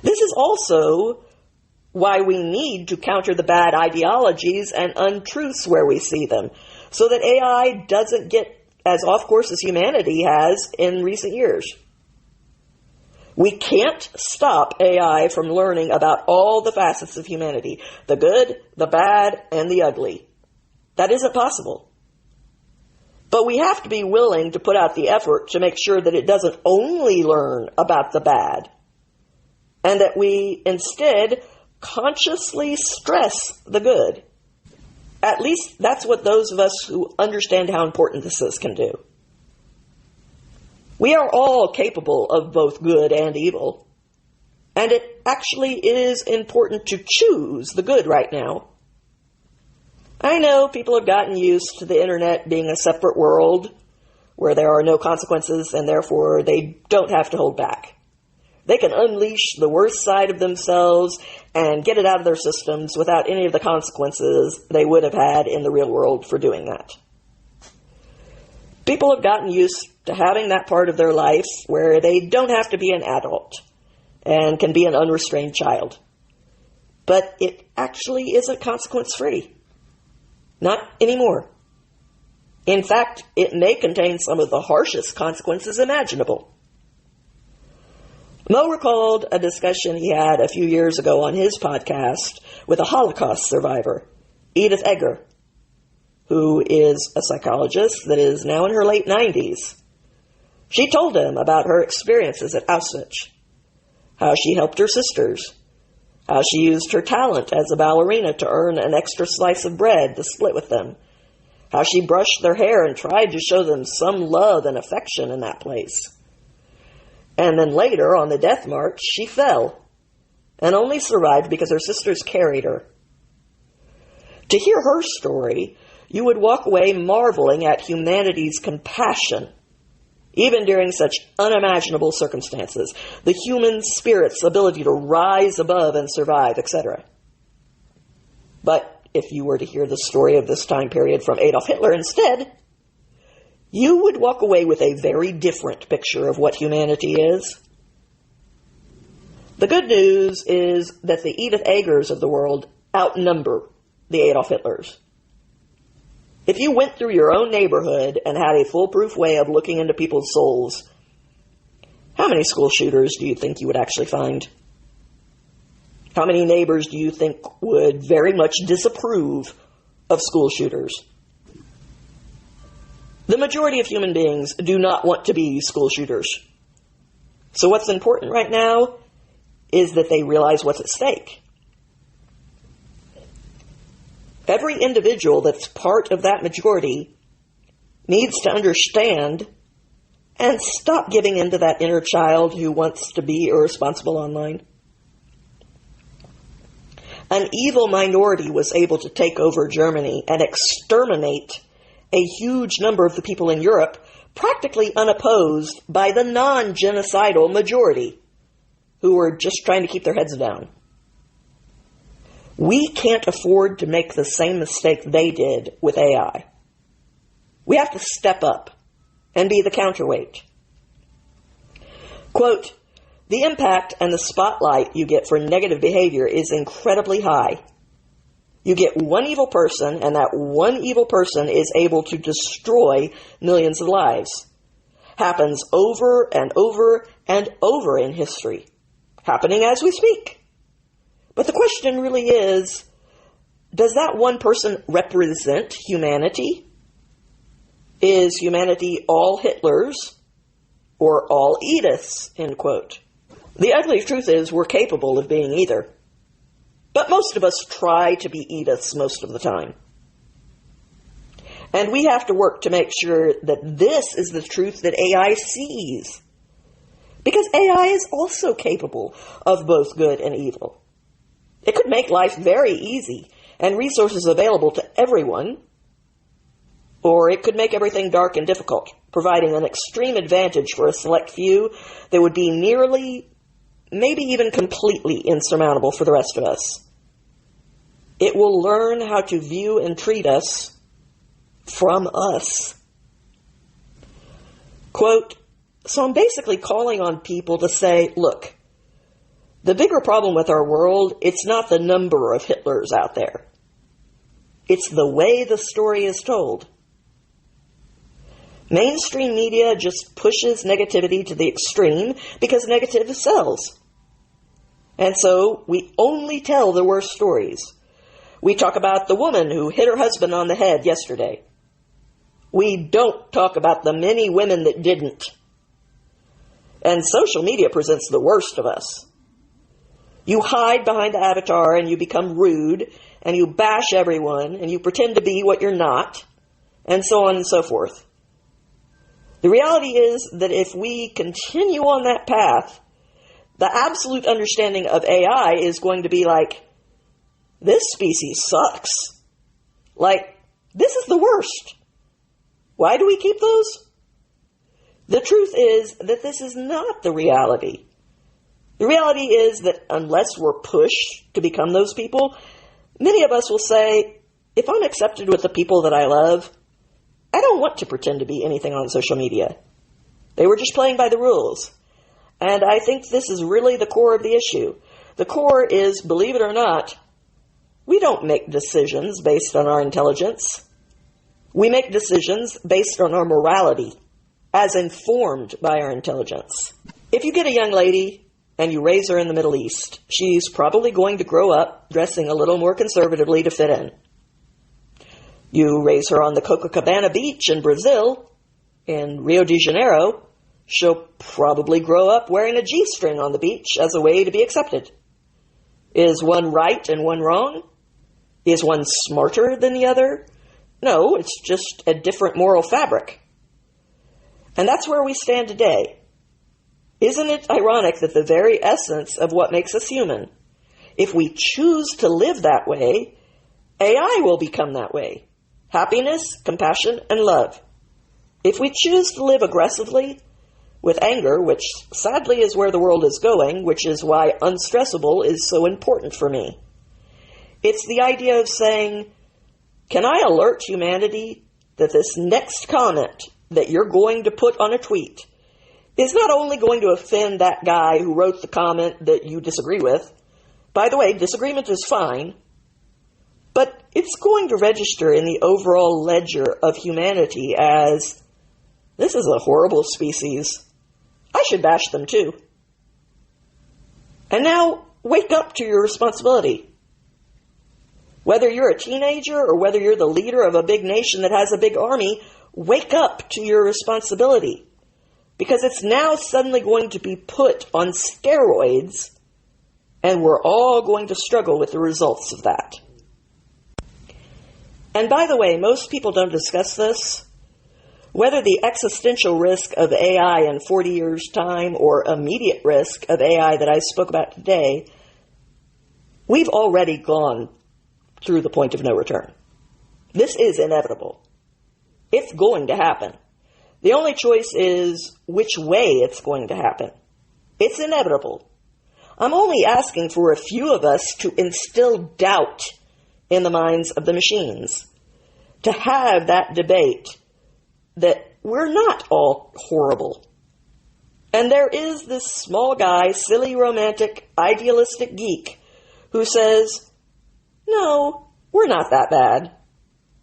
This is also why we need to counter the bad ideologies and untruths where we see them, so that AI doesn't get as off course as humanity has in recent years. We can't stop AI from learning about all the facets of humanity, the good, the bad, and the ugly. That isn't possible. But we have to be willing to put out the effort to make sure that it doesn't only learn about the bad, and that we instead consciously stress the good. At least that's what those of us who understand how important this is can do. We are all capable of both good and evil, and it actually is important to choose the good right now. I know people have gotten used to the internet being a separate world where there are no consequences and therefore they don't have to hold back. They can unleash the worst side of themselves and get it out of their systems without any of the consequences they would have had in the real world for doing that. People have gotten used to having that part of their life where they don't have to be an adult and can be an unrestrained child. But it actually isn't consequence-free. Not anymore. In fact, it may contain some of the harshest consequences imaginable. Mo recalled a discussion he had a few years ago on his podcast with a Holocaust survivor, Edith Eger, who is a psychologist that is now in her late 90s. She told him about her experiences at Auschwitz, how she helped her sisters, how she used her talent as a ballerina to earn an extra slice of bread to split with them, how she brushed their hair and tried to show them some love and affection in that place. And then later, on the death march, she fell and only survived because her sisters carried her. To hear her story, you would walk away marveling at humanity's compassion, even during such unimaginable circumstances, the human spirit's ability to rise above and survive, etc. But if you were to hear the story of this time period from Adolf Hitler instead, you would walk away with a very different picture of what humanity is. The good news is that the Edith Egers of the world outnumber the Adolf Hitlers. If you went through your own neighborhood and had a foolproof way of looking into people's souls, how many school shooters do you think you would actually find? How many neighbors do you think would very much disapprove of school shooters? The majority of human beings do not want to be school shooters. So what's important right now is that they realize what's at stake. Every individual that's part of that majority needs to understand and stop giving into that inner child who wants to be irresponsible online. An evil minority was able to take over Germany and exterminate a huge number of the people in Europe, practically unopposed by the non-genocidal majority, who were just trying to keep their heads down. We can't afford to make the same mistake they did with AI. We have to step up and be the counterweight. Quote, "The impact and the spotlight you get for negative behavior is incredibly high. You get one evil person, and that one evil person is able to destroy millions of lives. Happens over and over and over in history. Happening as we speak. But the question really is, does that one person represent humanity? Is humanity all Hitlers or all Ediths?" End quote. The ugly truth is we're capable of being either. But most of us try to be Ediths most of the time. And we have to work to make sure that this is the truth that AI sees. Because AI is also capable of both good and evil. It could make life very easy and resources available to everyone, or it could make everything dark and difficult, providing an extreme advantage for a select few that would be nearly, maybe even completely insurmountable for the rest of us. It will learn how to view and treat us from us. Quote, so I'm basically calling on people to say, look, the bigger problem with our world, it's not the number of Hitlers out there. It's the way the story is told. Mainstream media just pushes negativity to the extreme because negative sells. And so we only tell the worst stories. We talk about the woman who hit her husband on the head yesterday. We don't talk about the many women that didn't. And social media presents the worst of us. You hide behind the avatar and you become rude and you bash everyone and you pretend to be what you're not, and so on and so forth. The reality is that if we continue on that path, the absolute understanding of AI is going to be like, this species sucks. Like, this is the worst. Why do we keep those? The truth is that this is not the reality. The reality is that unless we're pushed to become those people, many of us will say, if I'm accepted with the people that I love, I don't want to pretend to be anything on social media. They were just playing by the rules. And I think this is really the core of the issue. The core is, believe it or not, we don't make decisions based on our intelligence. We make decisions based on our morality, as informed by our intelligence. If you get a young lady and you raise her in the Middle East, she's probably going to grow up dressing a little more conservatively to fit in. You raise her on the Copacabana beach in Brazil, in Rio de Janeiro, she'll probably grow up wearing a G-string on the beach as a way to be accepted. Is one right and one wrong? Is one smarter than the other? No, it's just a different moral fabric. And that's where we stand today. Isn't it ironic that the very essence of what makes us human, if we choose to live that way, AI will become that way. Happiness, compassion, and love. If we choose to live aggressively, with anger, which sadly is where the world is going, which is why unstressable is so important for me. It's the idea of saying, can I alert humanity that this next comment that you're going to put on a tweet is not only going to offend that guy who wrote the comment that you disagree with. By the way, disagreement is fine, but it's going to register in the overall ledger of humanity as, this is a horrible species. I should bash them too. And now, wake up to your responsibility. Whether you're a teenager or whether you're the leader of a big nation that has a big army, wake up to your responsibility. Because it's now suddenly going to be put on steroids, and we're all going to struggle with the results of that. And by the way, most people don't discuss this. Whether the existential risk of AI in 40 years' time or immediate risk of AI that I spoke about today, we've already gone through the point of no return. This is inevitable. It's going to happen. The only choice is which way it's going to happen. It's inevitable. I'm only asking for a few of us to instill doubt in the minds of the machines, to have that debate that we're not all horrible. And there is this small guy, silly, romantic, idealistic geek who says, no, we're not that bad.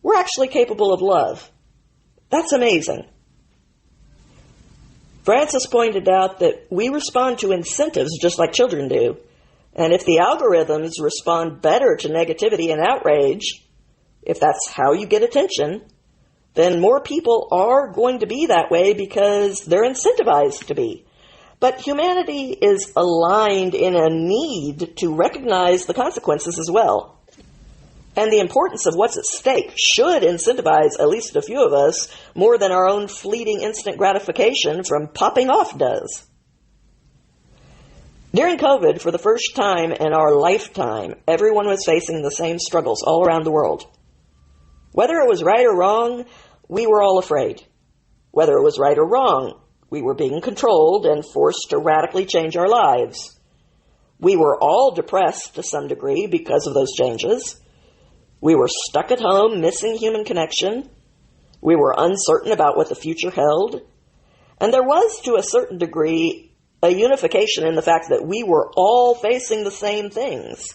We're actually capable of love. That's amazing. Francis pointed out that we respond to incentives just like children do. And if the algorithms respond better to negativity and outrage, if that's how you get attention, then more people are going to be that way because they're incentivized to be. But humanity is aligned in a need to recognize the consequences as well. And the importance of what's at stake should incentivize at least a few of us more than our own fleeting instant gratification from popping off does. During COVID, for the first time in our lifetime, everyone was facing the same struggles all around the world. Whether it was right or wrong, we were all afraid. Whether it was right or wrong, we were being controlled and forced to radically change our lives. We were all depressed to some degree because of those changes. We were stuck at home, missing human connection. We were uncertain about what the future held. And there was, to a certain degree, a unification in the fact that we were all facing the same things.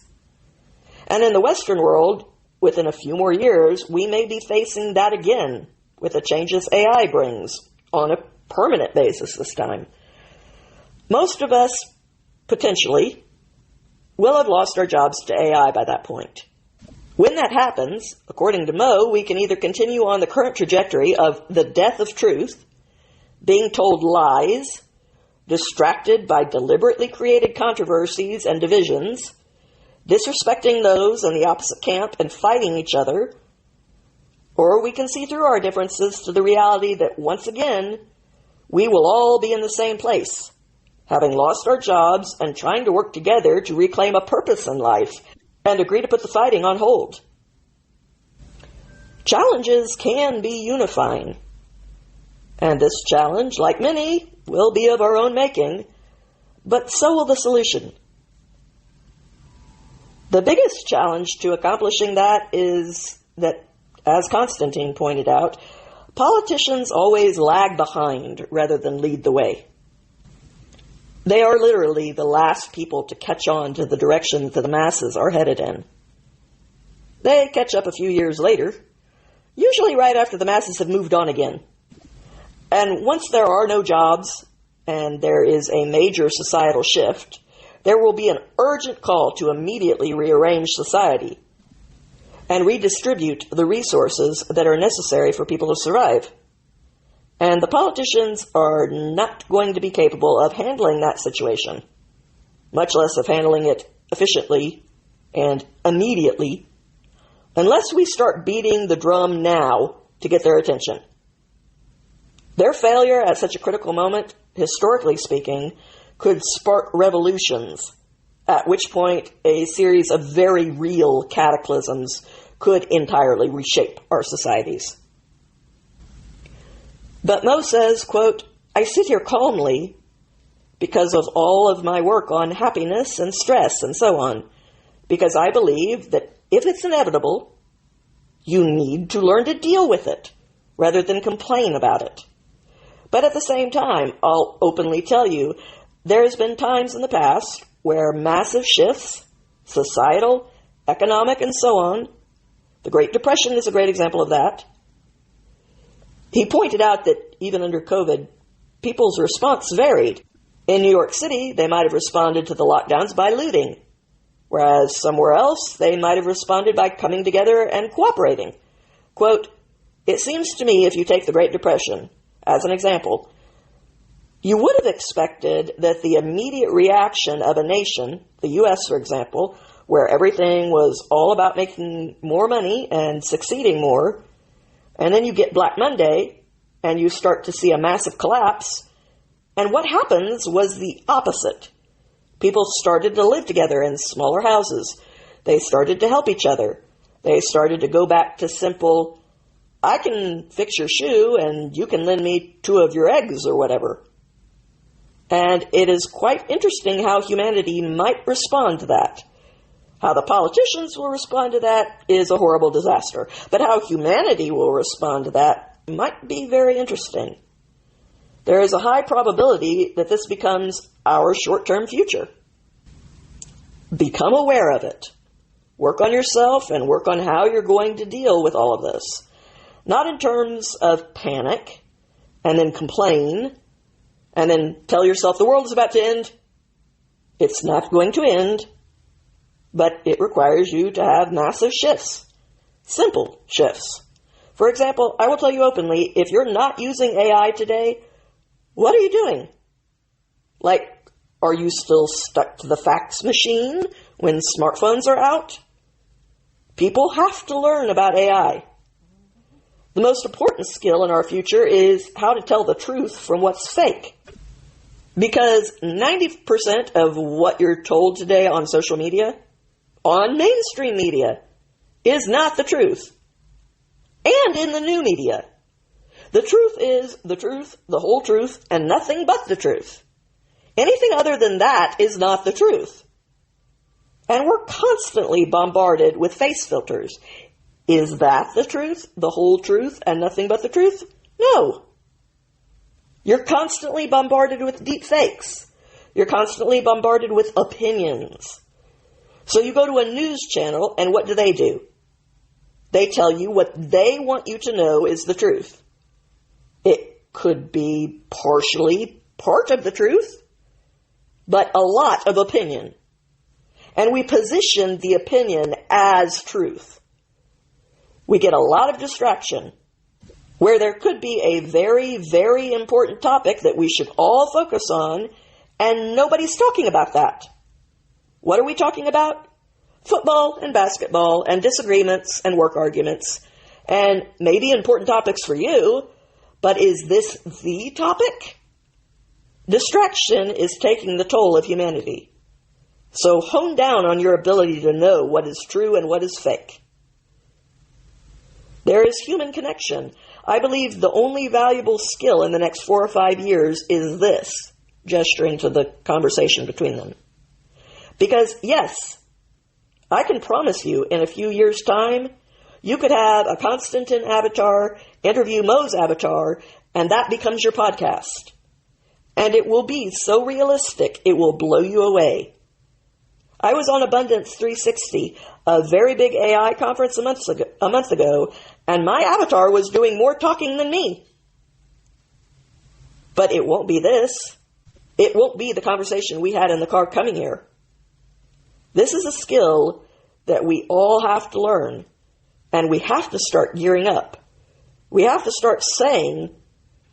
And in the Western world, within a few more years, we may be facing that again with the changes AI brings on a permanent basis this time. Most of us, potentially, will have lost our jobs to AI by that point. When that happens, according to Mo, we can either continue on the current trajectory of the death of truth, being told lies, distracted by deliberately created controversies and divisions, disrespecting those in the opposite camp and fighting each other, or we can see through our differences to the reality that once again, we will all be in the same place, having lost our jobs and trying to work together to reclaim a purpose in life and agree to put the fighting on hold. Challenges can be unifying. And this challenge, like many, will be of our own making, but so will the solution. The biggest challenge to accomplishing that is that, as Constantine pointed out, politicians always lag behind rather than lead the way. They are literally the last people to catch on to the direction that the masses are headed in. They catch up a few years later, usually right after the masses have moved on again. And once there are no jobs and there is a major societal shift, there will be an urgent call to immediately rearrange society and redistribute the resources that are necessary for people to survive. And the politicians are not going to be capable of handling that situation, much less of handling it efficiently and immediately, unless we start beating the drum now to get their attention. Their failure at such a critical moment, historically speaking, could spark revolutions, at which point a series of very real cataclysms could entirely reshape our societies. But Mo says, quote, "I sit here calmly because of all of my work on happiness and stress and so on, because I believe that if it's inevitable, you need to learn to deal with it rather than complain about it. But at the same time, I'll openly tell you, there's been times in the past where massive shifts, societal, economic, and so on, the Great Depression is a great example of that." He pointed out that even under COVID, people's response varied. In New York City, they might have responded to the lockdowns by looting, whereas somewhere else, they might have responded by coming together and cooperating. Quote, "It seems to me, if you take the Great Depression as an example, you would have expected that the immediate reaction of a nation, the U.S., for example, where everything was all about making more money and succeeding more, and then you get Black Monday, and you start to see a massive collapse, and what happens was the opposite. People started to live together in smaller houses. They started to help each other. They started to go back to simple, I can fix your shoe, and you can lend me 2 of your eggs or whatever. And it is quite interesting how humanity might respond to that. How the politicians will respond to that is a horrible disaster. But how humanity will respond to that might be very interesting. There is a high probability that this becomes our short-term future. Become aware of it. Work on yourself and work on how you're going to deal with all of this. Not in terms of panic and then complain and then tell yourself the world is about to end. It's not going to end. But it requires you to have massive shifts. Simple shifts. For example, I will tell you openly, if you're not using AI today, what are you doing? Like, are you still stuck to the fax machine when smartphones are out? People have to learn about AI. The most important skill in our future is how to tell the truth from what's fake. Because 90% of what you're told today on social media, on mainstream media, is not the truth. And in the new media. The truth is the truth, the whole truth, and nothing but the truth. Anything other than that is not the truth. And we're constantly bombarded with face filters. Is that the truth, the whole truth, and nothing but the truth? No. You're constantly bombarded with deep fakes. You're constantly bombarded with opinions. So you go to a news channel, and what do? They tell you what they want you to know is the truth. It could be partially part of the truth, but a lot of opinion. And we position the opinion as truth. We get a lot of distraction, where there could be a very, very important topic that we should all focus on, and nobody's talking about that. What are we talking about? Football and basketball and disagreements and work arguments, and maybe important topics for you, but is this the topic? Distraction is taking the toll of humanity. So hone down on your ability to know what is true and what is fake. There is human connection. I believe the only valuable skill in the next 4 or 5 years is this, gesturing to the conversation between them. Because, yes, I can promise you in a few years' time, you could have a Constantine avatar interview Mo's avatar, and that becomes your podcast. And it will be so realistic, it will blow you away. I was on Abundance 360, a very big AI conference a month ago, and my avatar was doing more talking than me. But it won't be this. It won't be the conversation we had in the car coming here. This is a skill that we all have to learn, and we have to start gearing up. We have to start saying,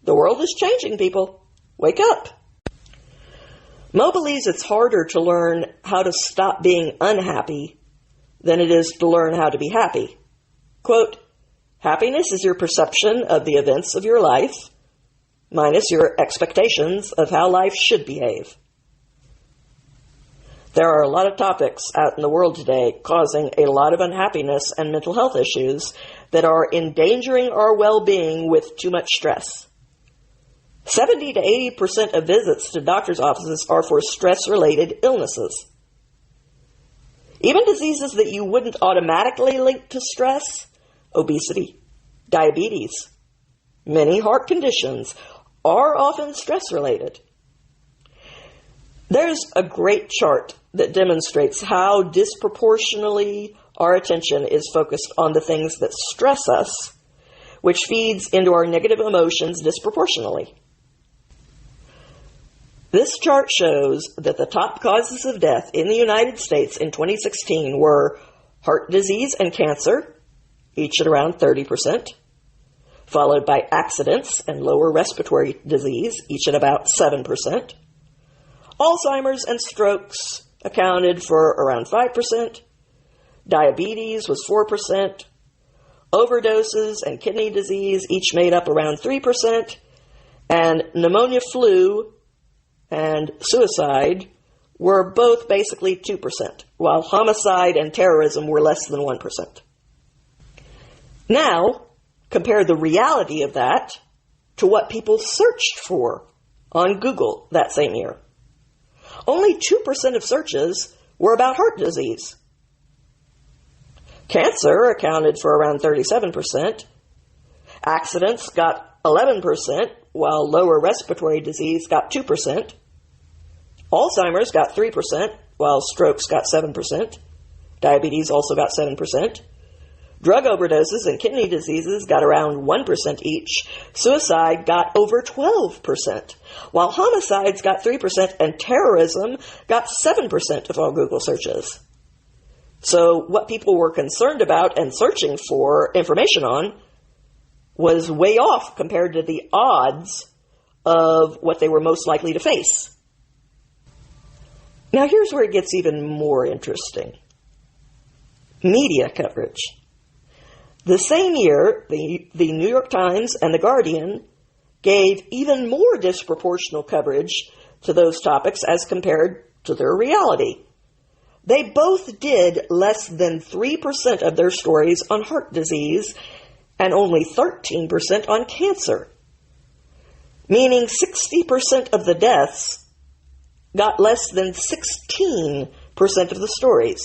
the world is changing, people. Wake up. Mo believes it's harder to learn how to stop being unhappy than it is to learn how to be happy. Quote, happiness is your perception of the events of your life minus your expectations of how life should behave. There are a lot of topics out in the world today causing a lot of unhappiness and mental health issues that are endangering our well-being with too much stress. 70 to 80% of visits to doctor's offices are for stress-related illnesses. Even diseases that you wouldn't automatically link to stress, obesity, diabetes, many heart conditions, are often stress-related. There's a great chart that demonstrates how disproportionately our attention is focused on the things that stress us, which feeds into our negative emotions disproportionately. This chart shows that the top causes of death in the United States in 2016 were heart disease and cancer, each at around 30%, followed by accidents and lower respiratory disease, each at about 7%. Alzheimer's and strokes accounted for around 5%. Diabetes was 4%. Overdoses and kidney disease each made up around 3%. And pneumonia, flu, and suicide were both basically 2%, while homicide and terrorism were less than 1%. Now, compare the reality of that to what people searched for on Google that same year. Only 2% of searches were about heart disease. Cancer accounted for around 37%. Accidents got 11%, while lower respiratory disease got 2%. Alzheimer's got 3%, while strokes got 7%. Diabetes also got 7%. Drug overdoses and kidney diseases got around 1% each. Suicide got over 12%, while homicides got 3% and terrorism got 7% of all Google searches. So what people were concerned about and searching for information on was way off compared to the odds of what they were most likely to face. Now here's where it gets even more interesting. Media coverage. The same year, the New York Times and The Guardian gave even more disproportional coverage to those topics as compared to their reality. They both did less than 3% of their stories on heart disease and only 13% on cancer, meaning 60% of the deaths got less than 16% of the stories.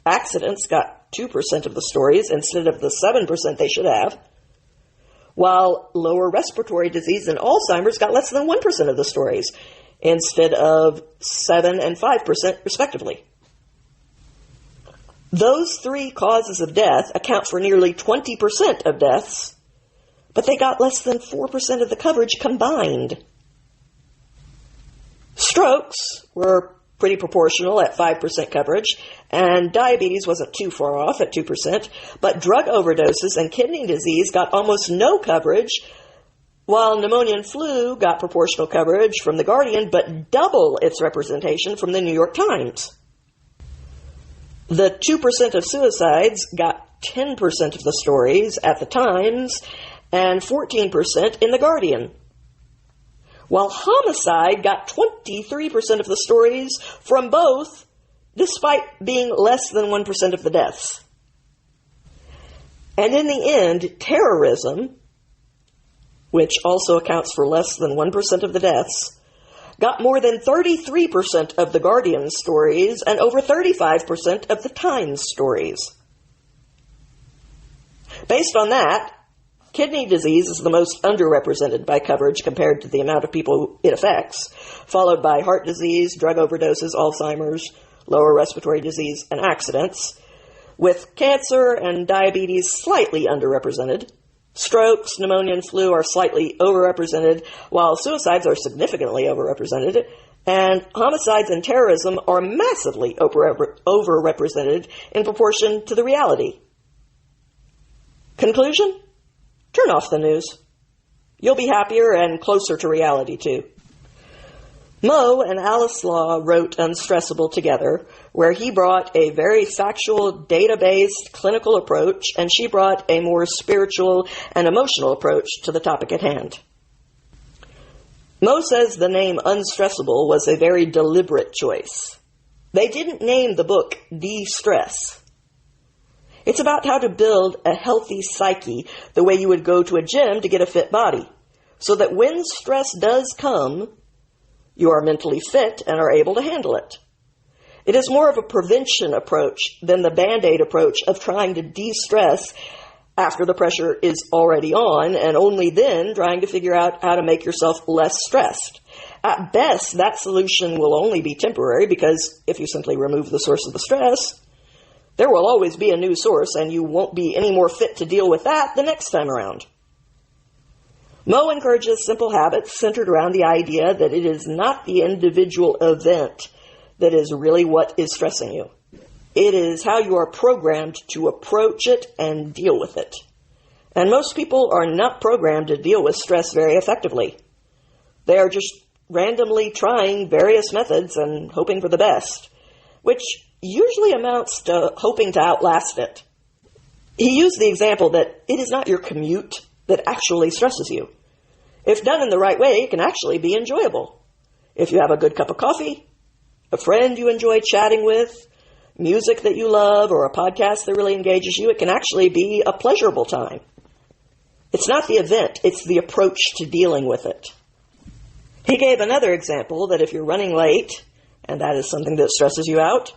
Accidents got 2% of the stories instead of the 7% they should have, while lower respiratory disease and Alzheimer's got less than 1% of the stories instead of 7 and 5% respectively. Those three causes of death account for nearly 20% of deaths, but they got less than 4% of the coverage combined. Strokes were pretty proportional at 5% coverage, and diabetes wasn't too far off at 2%, but drug overdoses and kidney disease got almost no coverage, while pneumonia and flu got proportional coverage from The Guardian, but double its representation from the New York Times. The 2% of suicides got 10% of the stories at the Times and 14% in The Guardian, while homicide got 23% of the stories from both, despite being less than 1% of the deaths. And in the end, terrorism, which also accounts for less than 1% of the deaths, got more than 33% of The Guardian stories and over 35% of the Times stories. Based on that, kidney disease is the most underrepresented by coverage compared to the amount of people it affects, followed by heart disease, drug overdoses, Alzheimer's, lower respiratory disease, and accidents, with cancer and diabetes slightly underrepresented. Strokes, pneumonia, and flu are slightly overrepresented, while suicides are significantly overrepresented, and homicides and terrorism are massively overrepresented in proportion to the reality. Conclusion? Turn off the news. You'll be happier and closer to reality, too. Mo and Alice Law wrote Unstressable together, where he brought a very factual, data-based clinical approach, and she brought a more spiritual and emotional approach to the topic at hand. Mo says the name Unstressable was a very deliberate choice. They didn't name the book De-Stress. It's about how to build a healthy psyche the way you would go to a gym to get a fit body, so that when stress does come, you are mentally fit and are able to handle it. It is more of a prevention approach than the Band-Aid approach of trying to de-stress after the pressure is already on, and only then trying to figure out how to make yourself less stressed. At best, that solution will only be temporary, because if you simply remove the source of the stress, there will always be a new source, and you won't be any more fit to deal with that the next time around. Mo encourages simple habits centered around the idea that it is not the individual event that is really what is stressing you. It is how you are programmed to approach it and deal with it. And most people are not programmed to deal with stress very effectively. They are just randomly trying various methods and hoping for the best, which usually amounts to hoping to outlast it. He used the example that it is not your commute that actually stresses you. If done in the right way, it can actually be enjoyable. If you have a good cup of coffee, a friend you enjoy chatting with, music that you love, or a podcast that really engages you, it can actually be a pleasurable time. It's not the event, it's the approach to dealing with it. He gave another example that if you're running late, and that is something that stresses you out,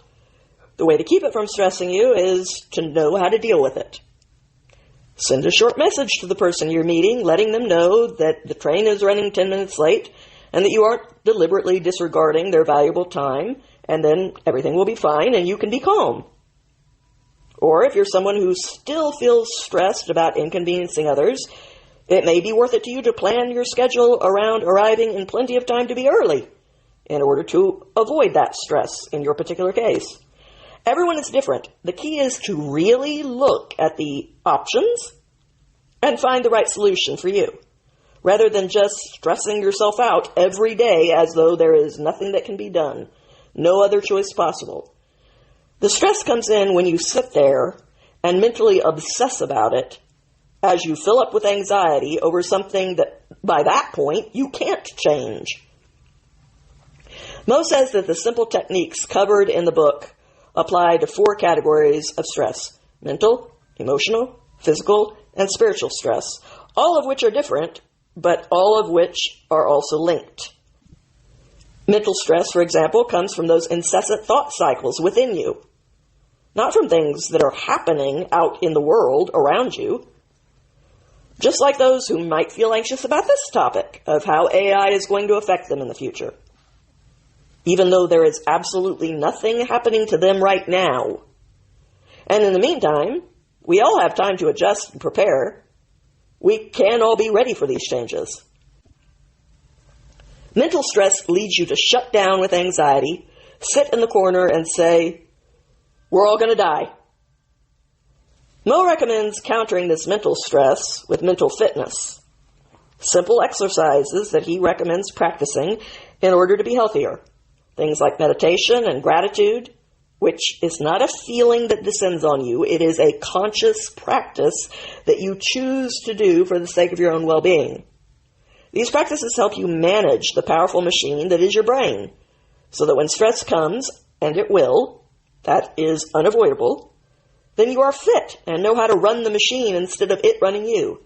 the way to keep it from stressing you is to know how to deal with it. Send a short message to the person you're meeting, letting them know that the train is running 10 minutes late and that you aren't deliberately disregarding their valuable time, and then everything will be fine and you can be calm. Or if you're someone who still feels stressed about inconveniencing others, it may be worth it to you to plan your schedule around arriving in plenty of time to be early in order to avoid that stress in your particular case. Everyone is different. The key is to really look at the options and find the right solution for you, rather than just stressing yourself out every day as though there is nothing that can be done, no other choice possible. The stress comes in when you sit there and mentally obsess about it as you fill up with anxiety over something that, by that point, you can't change. Mo says that the simple techniques covered in the book apply to 4 categories of stress: mental, emotional, physical, and spiritual stress, all of which are different, but all of which are also linked. Mental stress, for example, comes from those incessant thought cycles within you. not from things that are happening out in the world around you. Just like those who might feel anxious about this topic of how AI is going to affect them in the future. Even though there is absolutely nothing happening to them right now. And in the meantime, we all have time to adjust and prepare. We can all be ready for these changes. Mental stress leads you to shut down with anxiety, sit in the corner and say, "We're all going to die." Mo recommends countering this mental stress with mental fitness. Simple exercises that he recommends practicing in order to be healthier. Things like meditation and gratitude, which is not a feeling that descends on you. It is a conscious practice that you choose to do for the sake of your own well-being. These practices help you manage the powerful machine that is your brain, so that when stress comes, and it will, that is unavoidable, then you are fit and know how to run the machine instead of it running you.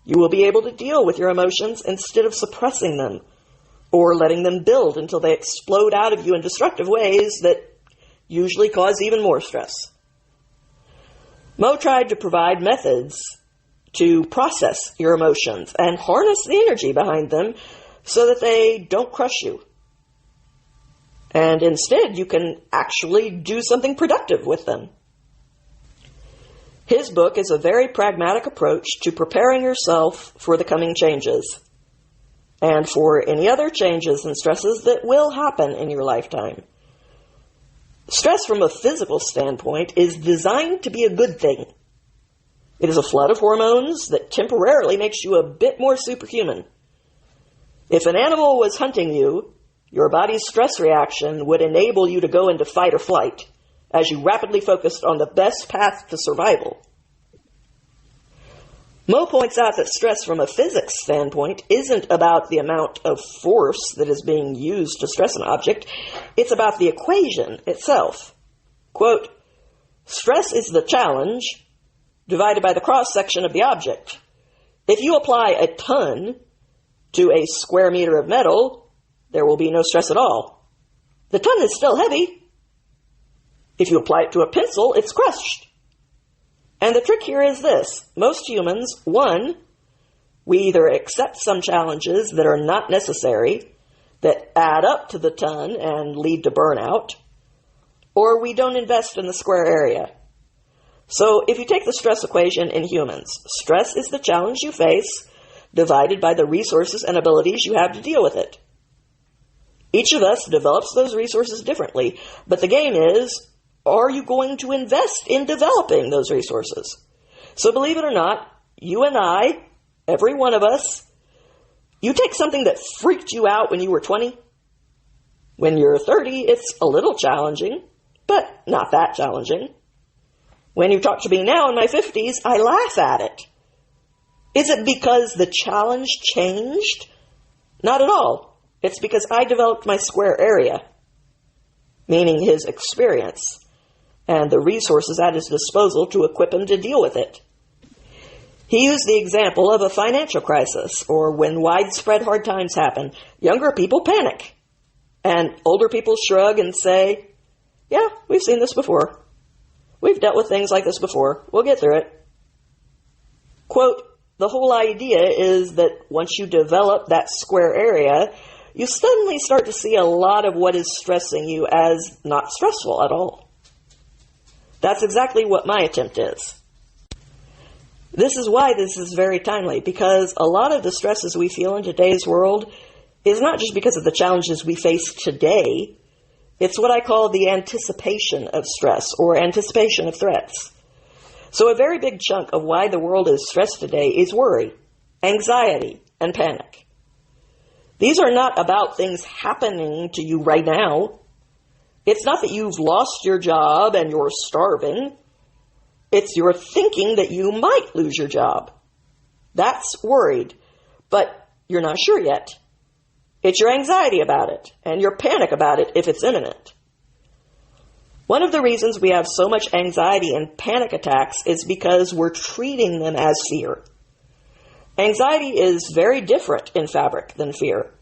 You will be able to deal with your emotions instead of suppressing them, or letting them build until they explode out of you in destructive ways that usually cause even more stress. Mo tried to provide methods to process your emotions and harness the energy behind them so that they don't crush you. And instead, you can actually do something productive with them. His book is a very pragmatic approach to preparing yourself for the coming changes and for any other changes and stresses that will happen in your lifetime. Stress from a physical standpoint is designed to be a good thing. It is a flood of hormones that temporarily makes you a bit more superhuman. If an animal was hunting you, your body's stress reaction would enable you to go into fight or flight as you rapidly focused on the best path to survival. Mo points out that stress from a physics standpoint isn't about the amount of force that is being used to stress an object. It's about the equation itself. Quote, "Stress is the challenge divided by the cross-section of the object. If you apply a ton to a square meter of metal, there will be no stress at all. The ton is still heavy. If you apply it to a pencil, it's crushed." And the trick here is this. Most humans, one, we either accept some challenges that are not necessary, that add up to the ton and lead to burnout, or we don't invest in the square area. So if you take the stress equation in humans, stress is the challenge you face divided by the resources and abilities you have to deal with it. Each of us develops those resources differently, but the game is, are you going to invest in developing those resources? So believe it or not, you and I, every one of us, you take something that freaked you out when you were 20. When you're 30, it's a little challenging, but not that challenging. When you talk to me now in my 50s, I laugh at it. Is it because the challenge changed? Not at all. It's because I developed my square area, meaning his experience, and the resources at his disposal to equip him to deal with it. He used the example of a financial crisis, or when widespread hard times happen, younger people panic, and older people shrug and say, "Yeah, we've seen this before. We've dealt with things like this before. We'll get through it." Quote, "The whole idea is that once you develop that square area, you suddenly start to see a lot of what is stressing you as not stressful at all." That's exactly what my attempt is. This is why this is very timely, because a lot of the stresses we feel in today's world is not just because of the challenges we face today. It's what I call the anticipation of stress, or anticipation of threats. So a very big chunk of why the world is stressed today is worry, anxiety, and panic. These are not about things happening to you right now. It's not that you've lost your job and you're starving. It's your thinking that you might lose your job. That's worried, but you're not sure yet. It's your anxiety about it and your panic about it if it's imminent. One of the reasons we have so much anxiety and panic attacks is because we're treating them as fear. Anxiety is very different in fabric than fear.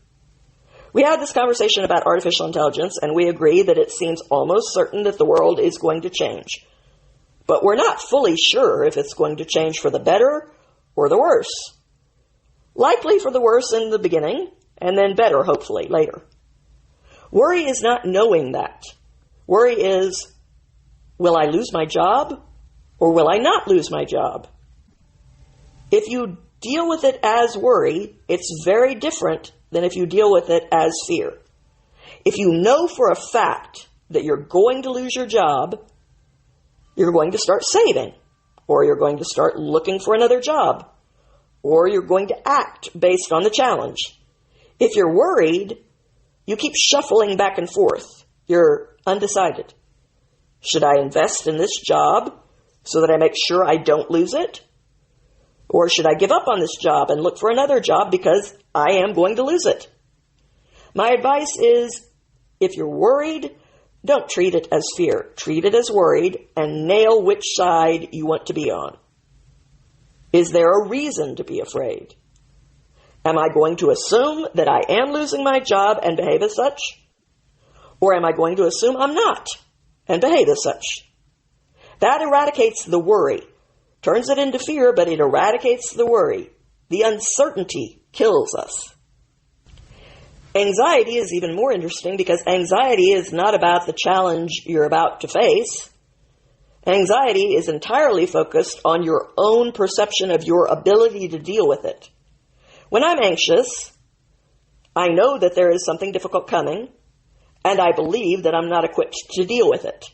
We had this conversation about artificial intelligence, and we agree that it seems almost certain that the world is going to change. But we're not fully sure if it's going to change for the better or the worse. Likely for the worse in the beginning, and then better, hopefully, later. Worry is not knowing that. Worry is, will I lose my job, or will I not lose my job? If you deal with it as worry, it's very different than if you deal with it as fear. If you know for a fact that you're going to lose your job, you're going to start saving, or you're going to start looking for another job, or you're going to act based on the challenge. If you're worried, you keep shuffling back and forth. You're undecided. Should I invest in this job so that I make sure I don't lose it? Or should I give up on this job and look for another job because I am going to lose it? My advice is, if you're worried, don't treat it as fear. Treat it as worried and nail which side you want to be on. Is there a reason to be afraid? Am I going to assume that I am losing my job and behave as such? Or am I going to assume I'm not and behave as such? That eradicates the worry. Turns it into fear, but it eradicates the worry. The uncertainty kills us. Anxiety is even more interesting because anxiety is not about the challenge you're about to face. Anxiety is entirely focused on your own perception of your ability to deal with it. When I'm anxious, I know that there is something difficult coming, and I believe that I'm not equipped to deal with it.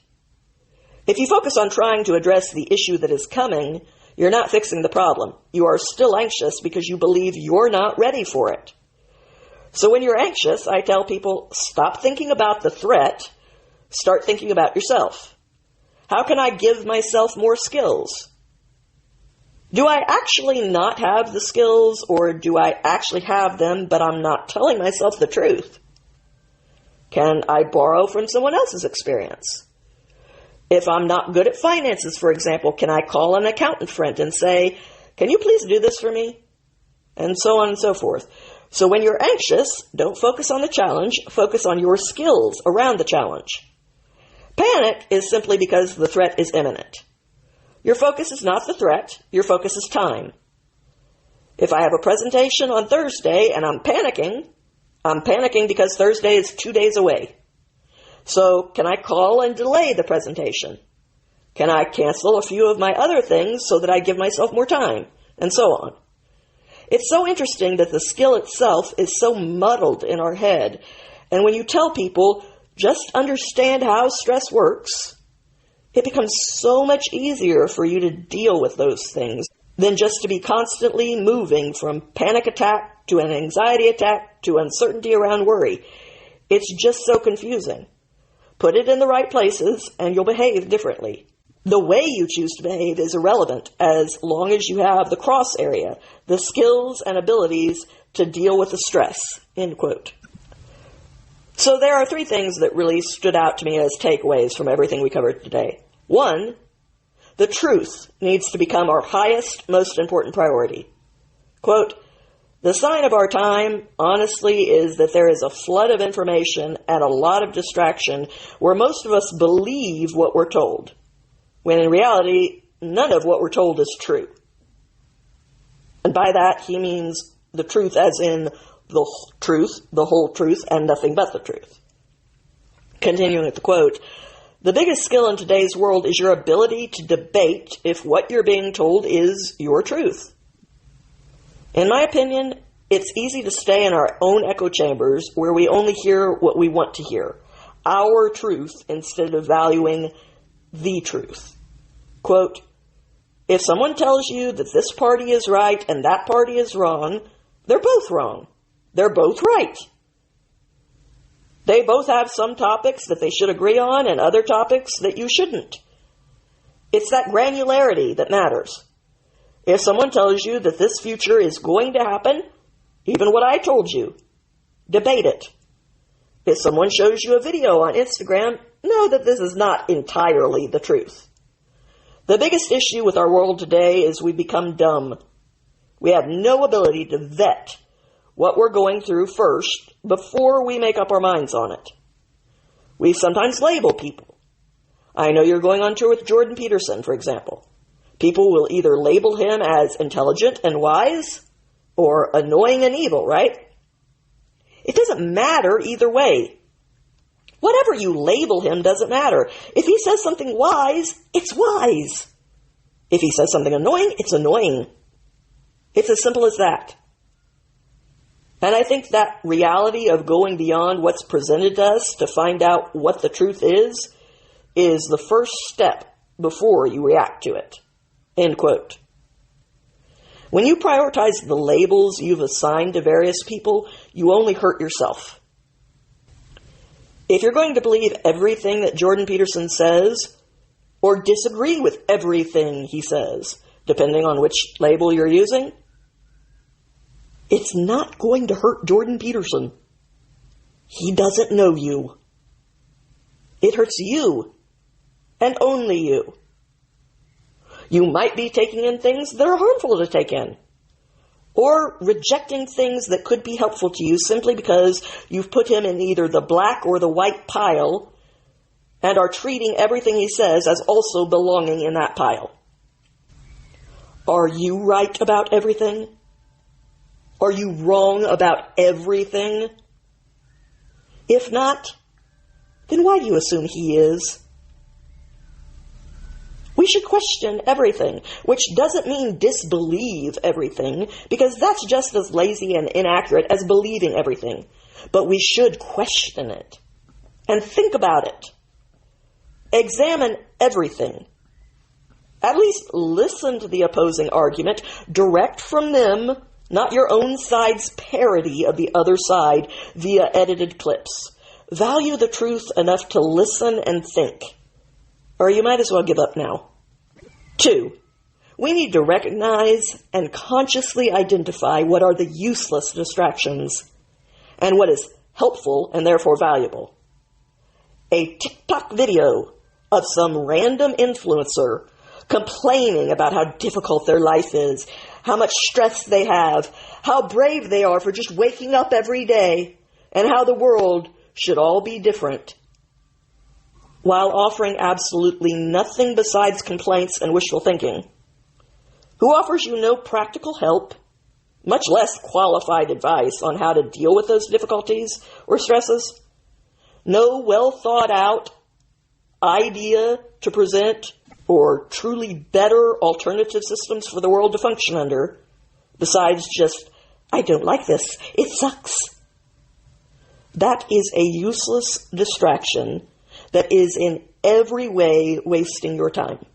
If you focus on trying to address the issue that is coming, you're not fixing the problem. You are still anxious because you believe you're not ready for it. So when you're anxious, I tell people, stop thinking about the threat, start thinking about yourself. How can I give myself more skills? Do I actually not have the skills, or do I actually have them, but I'm not telling myself the truth? Can I borrow from someone else's experience? If I'm not good at finances, for example, can I call an accountant friend and say, can you please do this for me? And so on and so forth. So when you're anxious, don't focus on the challenge, focus on your skills around the challenge. Panic is simply because the threat is imminent. Your focus is not the threat, your focus is time. If I have a presentation on Thursday and I'm panicking because Thursday is 2 days away. So can I call and delay the presentation? Can I cancel a few of my other things so that I give myself more time? And so on. It's so interesting that the skill itself is so muddled in our head. And when you tell people, just understand how stress works, it becomes so much easier for you to deal with those things than just to be constantly moving from panic attack to an anxiety attack to uncertainty around worry. It's just so confusing. Put it in the right places and you'll behave differently. The way you choose to behave is irrelevant as long as you have the cross area, the skills and abilities to deal with the stress, end quote. So there are 3 things that really stood out to me as takeaways from everything we covered today. 1, the truth needs to become our highest, most important priority. Quote, the sign of our time, honestly, is that there is a flood of information and a lot of distraction where most of us believe what we're told, when in reality, none of what we're told is true. And by that, he means the truth as in the truth, the whole truth, and nothing but the truth. Continuing with the quote, the biggest skill in today's world is your ability to debate if what you're being told is your truth. In my opinion, it's easy to stay in our own echo chambers where we only hear what we want to hear, our truth, instead of valuing the truth. Quote, if someone tells you that this party is right and that party is wrong, they're both wrong. They're both right. They both have some topics that they should agree on and other topics that you shouldn't. It's that granularity that matters. If someone tells you that this future is going to happen, even what I told you, debate it. If someone shows you a video on Instagram, know that this is not entirely the truth. The biggest issue with our world today is we become dumb. We have no ability to vet what we're going through first before we make up our minds on it. We sometimes label people. I know you're going on tour with Jordan Peterson, for example. People will either label him as intelligent and wise or annoying and evil, right? It doesn't matter either way. Whatever you label him doesn't matter. If he says something wise, it's wise. If he says something annoying, it's annoying. It's as simple as that. And I think that reality of going beyond what's presented to us to find out what the truth is the first step before you react to it. End quote. When you prioritize the labels you've assigned to various people, you only hurt yourself. If you're going to believe everything that Jordan Peterson says, or disagree with everything he says, depending on which label you're using, it's not going to hurt Jordan Peterson. He doesn't know you. It hurts you, and only you. You might be taking in things that are harmful to take in, or rejecting things that could be helpful to you simply because you've put him in either the black or the white pile and are treating everything he says as also belonging in that pile. Are you right about everything? Are you wrong about everything? If not, then why do you assume he is? We should question everything, which doesn't mean disbelieve everything, because that's just as lazy and inaccurate as believing everything. But we should question it and think about it. Examine everything. At least listen to the opposing argument direct from them, not your own side's parody of the other side via edited clips. Value the truth enough to listen and think, or you might as well give up now. 2, we need to recognize and consciously identify what are the useless distractions and what is helpful and therefore valuable. A TikTok video of some random influencer complaining about how difficult their life is, how much stress they have, how brave they are for just waking up every day, and how the world should all be different, while offering absolutely nothing besides complaints and wishful thinking, who offers you no practical help, much less qualified advice on how to deal with those difficulties or stresses, no well-thought-out idea to present, or truly better alternative systems for the world to function under, besides just, I don't like this, it sucks. That is a useless distraction that is in every way wasting your time.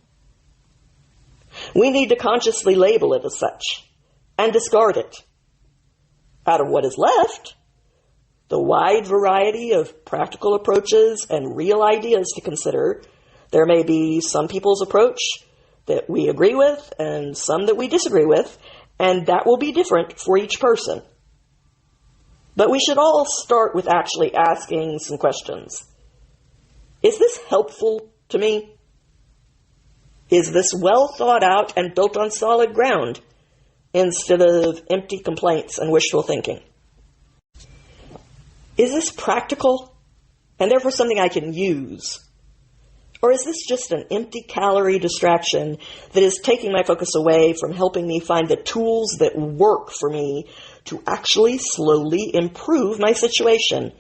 We need to consciously label it as such and discard it. Out of what is left, the wide variety of practical approaches and real ideas to consider, there may be some people's approach that we agree with and some that we disagree with, and that will be different for each person. But we should all start with actually asking some questions. Is this helpful to me? Is this well thought out and built on solid ground instead of empty complaints and wishful thinking? Is this practical and therefore something I can use? Or is this just an empty calorie distraction that is taking my focus away from helping me find the tools that work for me to actually slowly improve my situation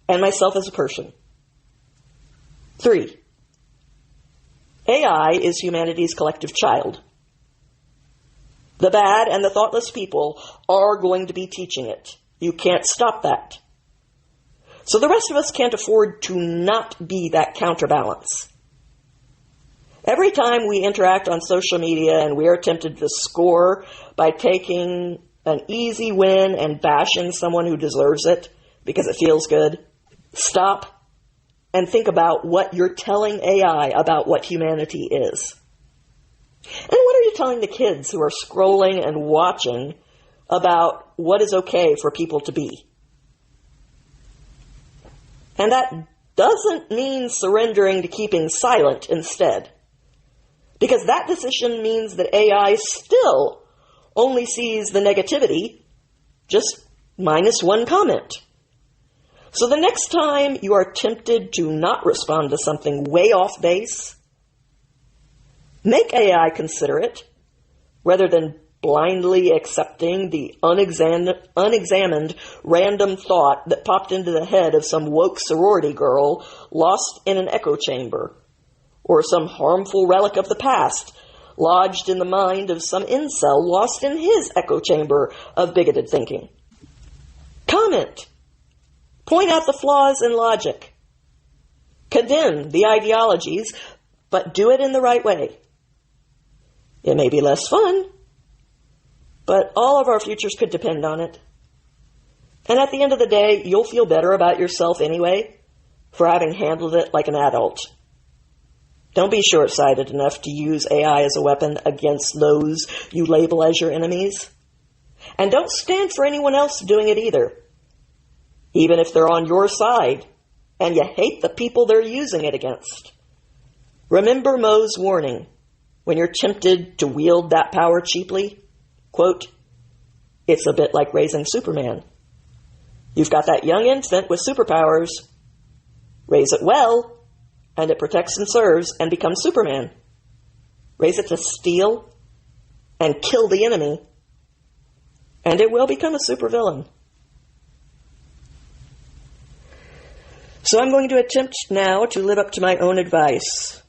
and myself as a person? 3, AI is humanity's collective child. The bad and the thoughtless people are going to be teaching it. You can't stop that. So the rest of us can't afford to not be that counterbalance. Every time we interact on social media and we are tempted to score by taking an easy win and bashing someone who deserves it because it feels good, stop and think about what you're telling AI about what humanity is. And what are you telling the kids who are scrolling and watching about what is okay for people to be? And that doesn't mean surrendering to keeping silent instead. Because that decision means that AI still only sees the negativity, just minus 1 comment. So the next time you are tempted to not respond to something way off base, make AI consider it, rather than blindly accepting the unexamined random thought that popped into the head of some woke sorority girl lost in an echo chamber, or some harmful relic of the past lodged in the mind of some incel lost in his echo chamber of bigoted thinking. Comment. Point out the flaws in logic. Condemn the ideologies, but do it in the right way. It may be less fun, but all of our futures could depend on it. And at the end of the day, you'll feel better about yourself anyway for having handled it like an adult. Don't be short-sighted enough to use AI as a weapon against those you label as your enemies. And don't stand for anyone else doing it either, even if they're on your side and you hate the people they're using it against. Remember Moe's warning when you're tempted to wield that power cheaply. Quote, "It's a bit like raising Superman. You've got that young infant with superpowers. Raise it well, and it protects and serves and becomes Superman. Raise it to steal and kill the enemy, and it will become a supervillain." So I'm going to attempt now to live up to my own advice.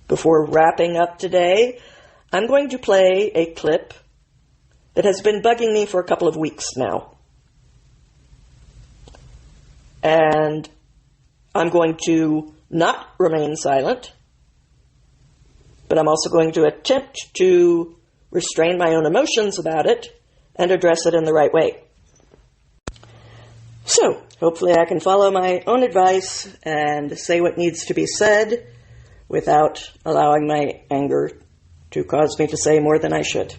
Before wrapping up today, I'm going to play a clip that has been bugging me for a couple of weeks now. And I'm going to not remain silent, but I'm also going to attempt to restrain my own emotions about it and address it in the right way. So, hopefully I can follow my own advice and say what needs to be said without allowing my anger to cause me to say more than I should.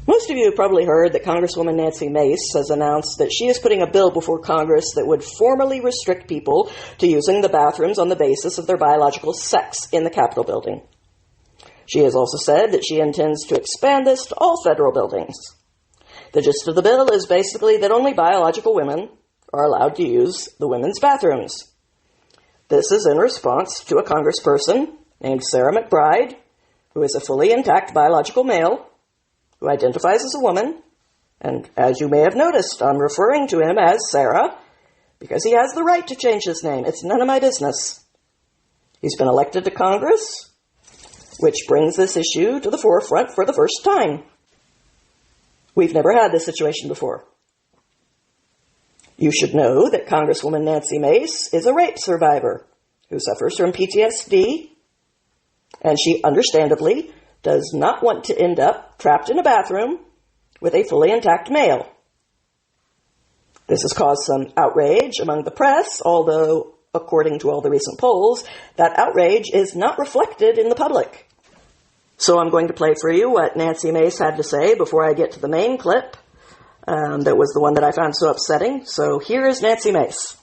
Most of you have probably heard that Congresswoman Nancy Mace has announced that she is putting a bill before Congress that would formally restrict people to using the bathrooms on the basis of their biological sex in the Capitol building. She has also said that she intends to expand this to all federal buildings. The gist of the bill is basically that only biological women are allowed to use the women's bathrooms. This is in response to a congressperson named Sarah McBride, who is a fully intact biological male, who identifies as a woman, and as you may have noticed, I'm referring to him as Sarah, because he has the right to change his name. It's none of my business. He's been elected to Congress, which brings this issue to the forefront for the first time. We've never had this situation before. You should know that Congresswoman Nancy Mace is a rape survivor who suffers from PTSD, and she understandably does not want to end up trapped in a bathroom with a fully intact male. This has caused some outrage among the press, although, according to all the recent polls, that outrage is not reflected in the public. So I'm going to play for you what Nancy Mace had to say before I get to the main clip. That was the one that I found so upsetting. So here is Nancy Mace.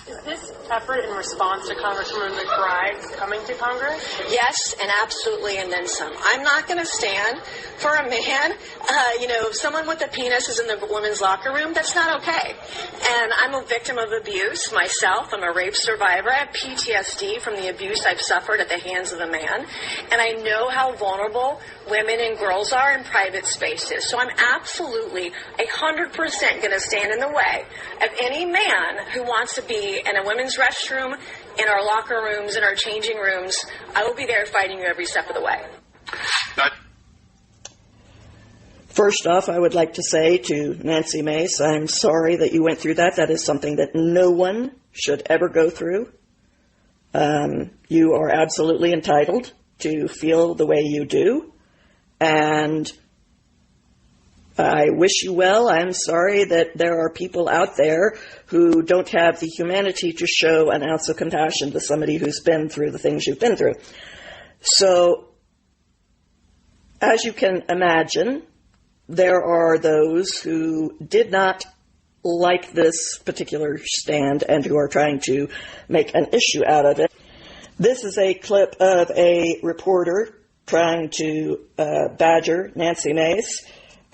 Is this effort in response to Congresswoman McBride's coming to Congress? Yes, and absolutely, and then some. I'm not going to stand for a man, if someone with a penis is in the women's locker room, that's not okay. And I'm a victim of abuse myself. I'm a rape survivor. I have PTSD from the abuse I've suffered at the hands of a man. And I know how vulnerable women and girls are in private spaces. So I'm absolutely 100% going to stand in the way of any man who wants to be in a women's restroom, in our locker rooms, in our changing rooms. I will be there fighting you every step of the way. First off, I would like to say to Nancy Mace, I'm sorry that you went through that. That is something that no one should ever go through. You are absolutely entitled to feel the way you do, and I wish you well. I'm sorry that there are people out there who don't have the humanity to show an ounce of compassion to somebody who's been through the things you've been through. So, as you can imagine, there are those who did not like this particular stand and who are trying to make an issue out of it. This is a clip of a reporter trying to badger Nancy Mace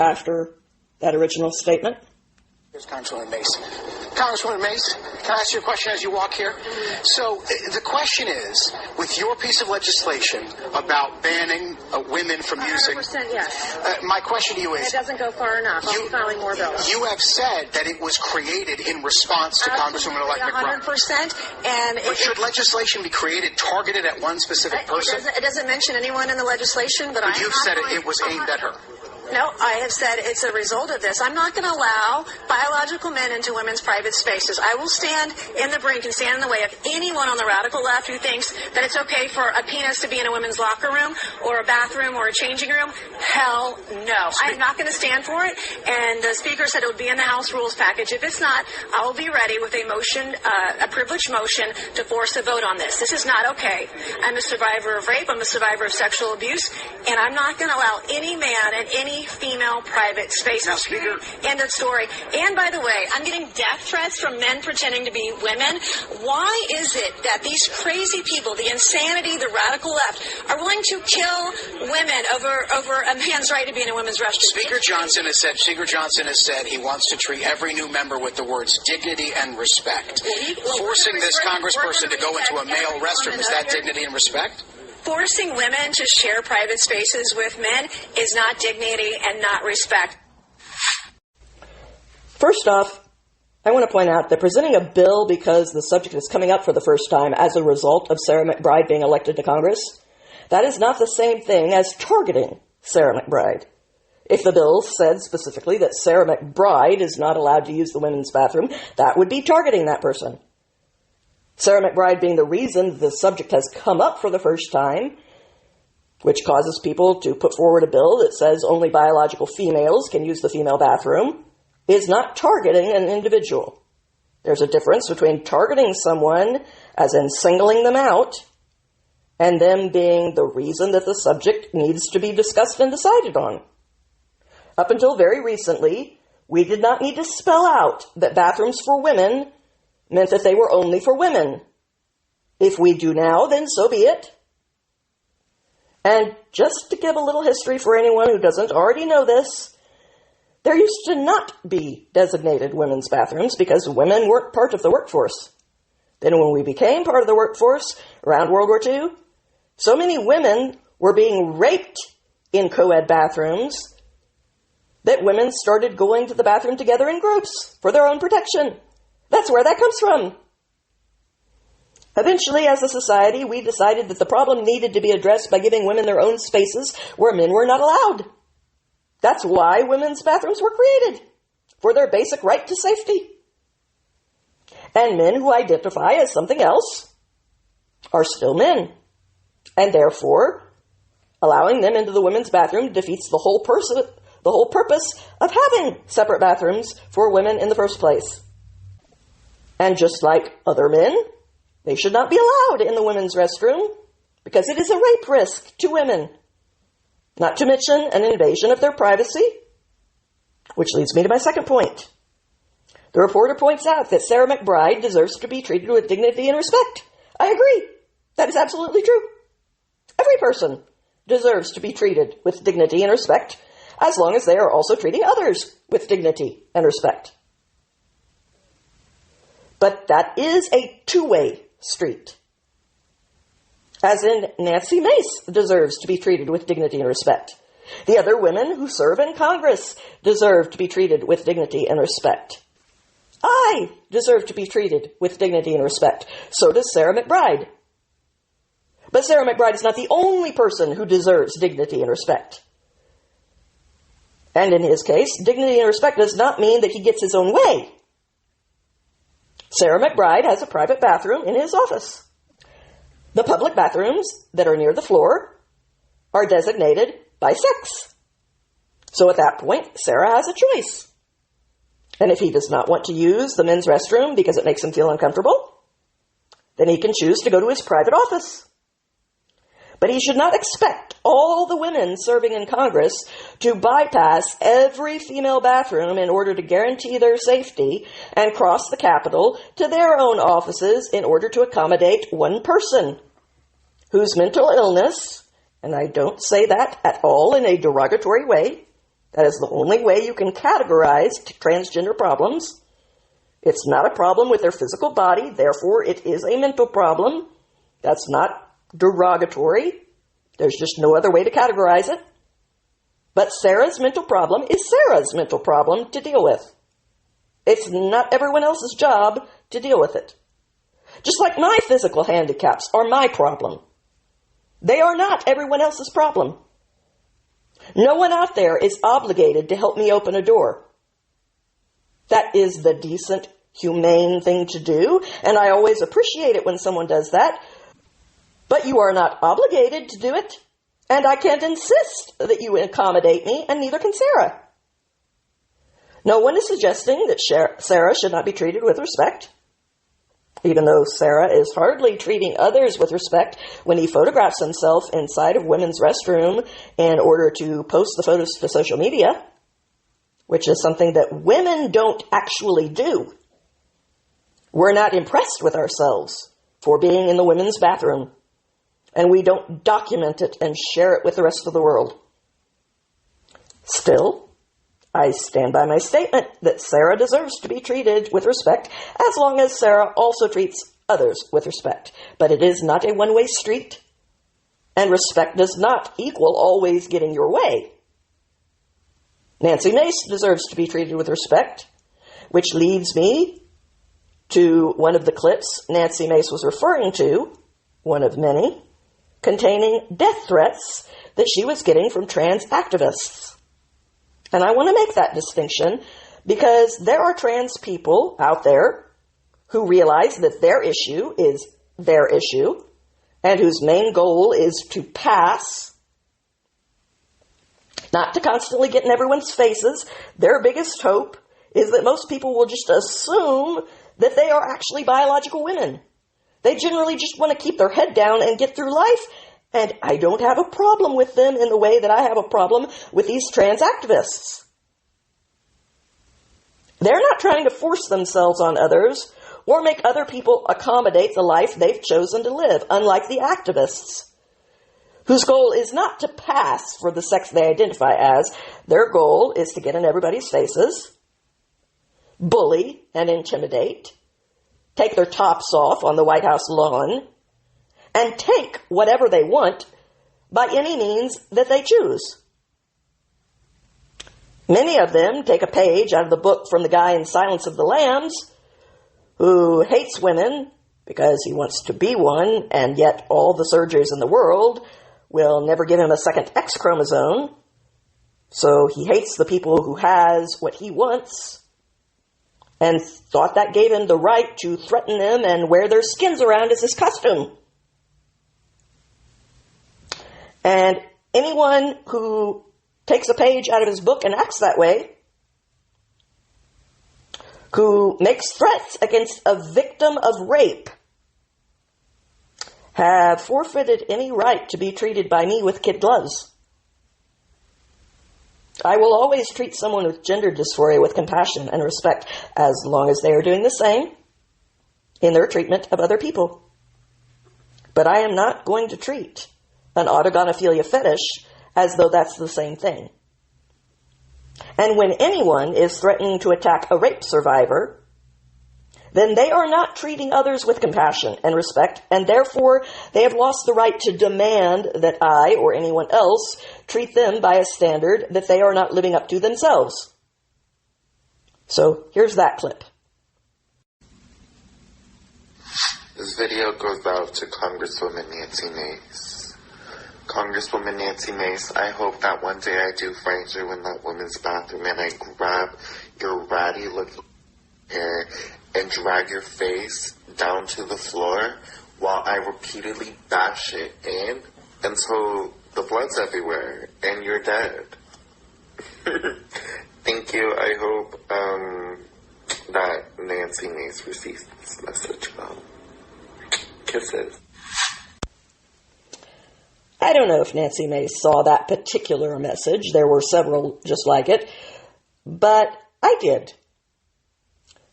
after that original statement? Here's Congresswoman Mace. Congresswoman Mace, can I ask you a question as you walk here? So the question is, with your piece of legislation about banning women from using... 100% yes. My question to you is... It doesn't go far enough. I'll be filing more bills. You have said that it was created in response to Congresswoman-elect McBride. 100%. And but should legislation be created targeted at one specific person? It doesn't mention anyone in the legislation, but you've said it was aimed at her. No, I have said it's a result of this. I'm not going to allow biological men into women's private spaces. I will stand in the brink and stand in the way of anyone on the radical left who thinks that it's okay for a penis to be in a women's locker room or a bathroom or a changing room. Hell no. I'm not going to stand for it. And the Speaker said it would be in the House Rules package. If it's not, I will be ready with a motion, a privileged motion, to force a vote on this. This is not okay. I'm a survivor of rape. I'm a survivor of sexual abuse. And I'm not going to allow any man in any female private space. Now, Speaker. End of story. And by the way, I'm getting death threats from men pretending to be women. Why is it that these crazy people, the insanity, the radical left, are willing to kill women over a man's right to be in a women's restroom? Speaker Johnson has said he wants to treat every new member with the words dignity and respect. Forcing this congressperson to go into a male restroom, is that dignity and respect? Forcing women to share private spaces with men is not dignity and not respect. First off, I want to point out that presenting a bill because the subject is coming up for the first time as a result of Sarah McBride being elected to Congress, that is not the same thing as targeting Sarah McBride. If the bill said specifically that Sarah McBride is not allowed to use the women's bathroom, that would be targeting that person. Sarah McBride being the reason the subject has come up for the first time, which causes people to put forward a bill that says only biological females can use the female bathroom, is not targeting an individual. There's a difference between targeting someone, as in singling them out, and them being the reason that the subject needs to be discussed and decided on. Up until very recently, we did not need to spell out that bathrooms for women meant that they were only for women. If we do now, then so be it. And just to give a little history for anyone who doesn't already know this, there used to not be designated women's bathrooms because women weren't part of the workforce. Then when we became part of the workforce around World War II, so many women were being raped in co-ed bathrooms that women started going to the bathroom together in groups for their own protection. That's where that comes from. Eventually, as a society, we decided that the problem needed to be addressed by giving women their own spaces where men were not allowed. That's why women's bathrooms were created, for their basic right to safety. And men who identify as something else are still men. And therefore, allowing them into the women's bathroom defeats the whole purpose of having separate bathrooms for women in the first place. And just like other men, they should not be allowed in the women's restroom because it is a rape risk to women. Not to mention an invasion of their privacy, which leads me to my second point. The reporter points out that Sarah McBride deserves to be treated with dignity and respect. I agree. That is absolutely true. Every person deserves to be treated with dignity and respect, as long as they are also treating others with dignity and respect. But that is a two-way street. As in, Nancy Mace deserves to be treated with dignity and respect. The other women who serve in Congress deserve to be treated with dignity and respect. I deserve to be treated with dignity and respect. So does Sarah McBride. But Sarah McBride is not the only person who deserves dignity and respect. And in his case, dignity and respect does not mean that he gets his own way. Sarah McBride has a private bathroom in his office. The public bathrooms that are near the floor are designated by sex. So at that point, Sarah has a choice. And if he does not want to use the men's restroom because it makes him feel uncomfortable, then he can choose to go to his private office. But he should not expect all the women serving in Congress to bypass every female bathroom in order to guarantee their safety and cross the Capitol to their own offices in order to accommodate one person whose mental illness, and I don't say that at all in a derogatory way, That is the only way you can categorize transgender problems. It's not a problem with their physical body, therefore it is a mental problem. That's not derogatory. There's just no other way to categorize it. But Sarah's mental problem is Sarah's mental problem to deal with. It's not everyone else's job to deal with it. Just like my physical handicaps are my problem. They are not everyone else's problem. No one out there is obligated to help me open a door. That is the decent, humane thing to do, and I always appreciate it when someone does that. But you are not obligated to do it, and I can't insist that you accommodate me, and neither can Sarah. No one is suggesting that Sarah should not be treated with respect, even though Sarah is hardly treating others with respect when he photographs himself inside of women's restroom in order to post the photos to social media, which is something that women don't actually do. We're not impressed with ourselves for being in the women's bathroom, and we don't document it and share it with the rest of the world. Still, I stand by my statement that Sarah deserves to be treated with respect as long as Sarah also treats others with respect. But it is not a one-way street, and respect does not equal always getting your way. Nancy Mace deserves to be treated with respect, which leads me to one of the clips Nancy Mace was referring to, one of many, containing death threats that she was getting from trans activists. And I want to make that distinction because there are trans people out there who realize that their issue is their issue and whose main goal is to pass, not to constantly get in everyone's faces. Their biggest hope is that most people will just assume that they are actually biological women. They generally just want to keep their head down and get through life. And I don't have a problem with them in the way that I have a problem with these trans activists. They're not trying to force themselves on others or make other people accommodate the life they've chosen to live, unlike the activists, whose goal is not to pass for the sex they identify as. Their goal is to get in everybody's faces, bully and intimidate, take their tops off on the White House lawn, and take whatever they want by any means that they choose. Many of them take a page out of the book from the guy in Silence of the Lambs who hates women because he wants to be one, and yet all the surgeons in the world will never give him a second X chromosome. So he hates the people who has what he wants and thought that gave him the right to threaten them and wear their skins around as his costume. And anyone who takes a page out of his book and acts that way, who makes threats against a victim of rape, have forfeited any right to be treated by me with kid gloves. I will always treat someone with gender dysphoria with compassion and respect as long as they are doing the same in their treatment of other people. But I am not going to treat an autogonophilia fetish as though that's the same thing. And when anyone is threatening to attack a rape survivor, then they are not treating others with compassion and respect, and therefore they have lost the right to demand that I or anyone else treat them by a standard that they are not living up to themselves. So here's that clip. This video goes out to Congresswoman Nancy Mace. Congresswoman Nancy Mace, I hope that one day I do find you in that woman's bathroom and I grab your ratty looking hair and drag your face down to the floor while I repeatedly bash it in until the blood's everywhere and you're dead. Thank you. I hope that Nancy Mace receives this message well. Kisses. I don't know if Nancy Mace saw that particular message. There were several just like it, but I did.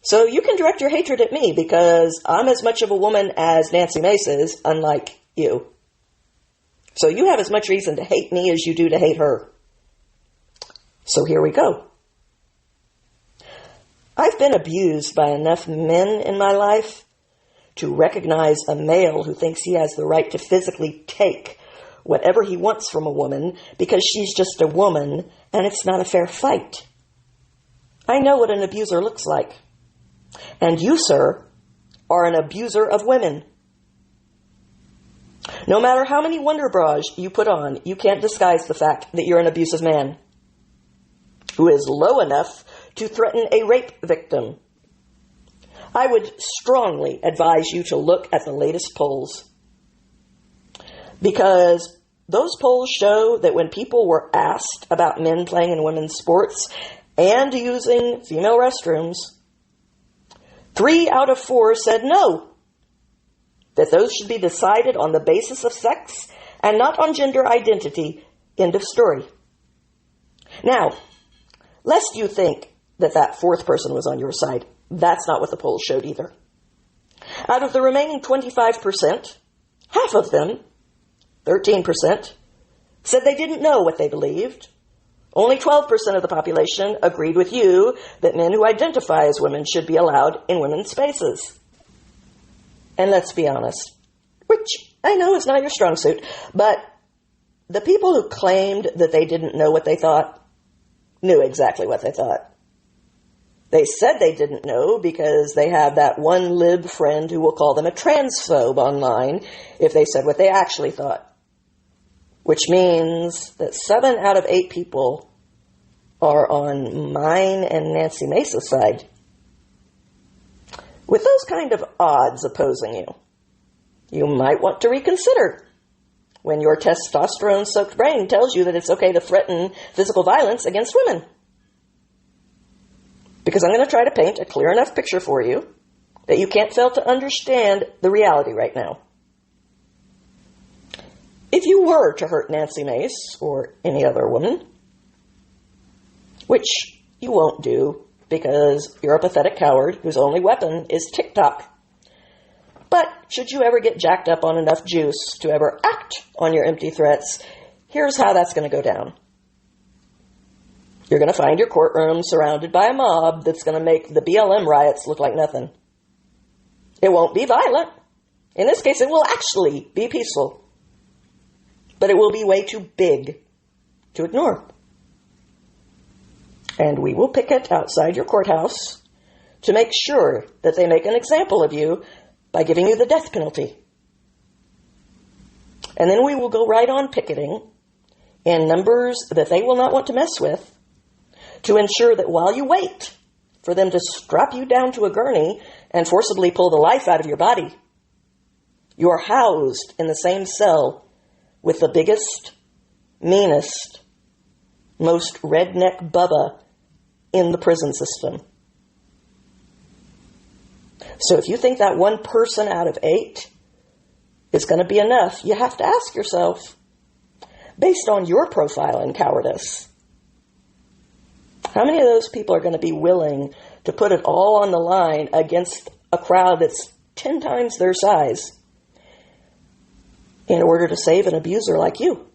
So you can direct your hatred at me because I'm as much of a woman as Nancy Mace is, unlike you. So you have as much reason to hate me as you do to hate her. So here we go. I've been abused by enough men in my life to recognize a male who thinks he has the right to physically take whatever he wants from a woman because she's just a woman and it's not a fair fight. I know what an abuser looks like. And you, sir, are an abuser of women. No matter how many wonder bras you put on, you can't disguise the fact that you're an abusive man who is low enough to threaten a rape victim. I would strongly advise you to look at the latest polls, because those polls show that when people were asked about men playing in women's sports and using female restrooms, 3 out of 4 said no, that those should be decided on the basis of sex and not on gender identity. End of story. Now, lest you think that that 4th person was on your side, that's not what the polls showed either. Out of the remaining 25%, half of them, 13%, said they didn't know what they believed. Only 12% of the population agreed with you that men who identify as women should be allowed in women's spaces. And let's be honest, which I know is not your strong suit, but the people who claimed that they didn't know what they thought knew exactly what they thought. They said they didn't know because they have that one lib friend who will call them a transphobe online if they said what they actually thought. Which means that 7 out of 8 people are on mine and Nancy Mesa's side. With those kind of odds opposing you, you might want to reconsider when your testosterone-soaked brain tells you that it's okay to threaten physical violence against women. Because I'm going to try to paint a clear enough picture for you that you can't fail to understand the reality right now. If you were to hurt Nancy Mace or any other woman, which you won't do because you're a pathetic coward whose only weapon is TikTok. But should you ever get jacked up on enough juice to ever act on your empty threats, here's how that's going to go down. You're going to find your courtroom surrounded by a mob that's going to make the BLM riots look like nothing. It won't be violent. In this case, it will actually be peaceful. But it will be way too big to ignore. And we will picket outside your courthouse to make sure that they make an example of you by giving you the death penalty. And then we will go right on picketing in numbers that they will not want to mess with to ensure that while you wait for them to strap you down to a gurney and forcibly pull the life out of your body, you are housed in the same cell with the biggest, meanest, most redneck bubba in the prison system. So if you think that 1 person out of 8 is going to be enough, you have to ask yourself, based on your profile in cowardice, how many of those people are going to be willing to put it all on the line against a crowd that's 10 times their size in order to save an abuser like you?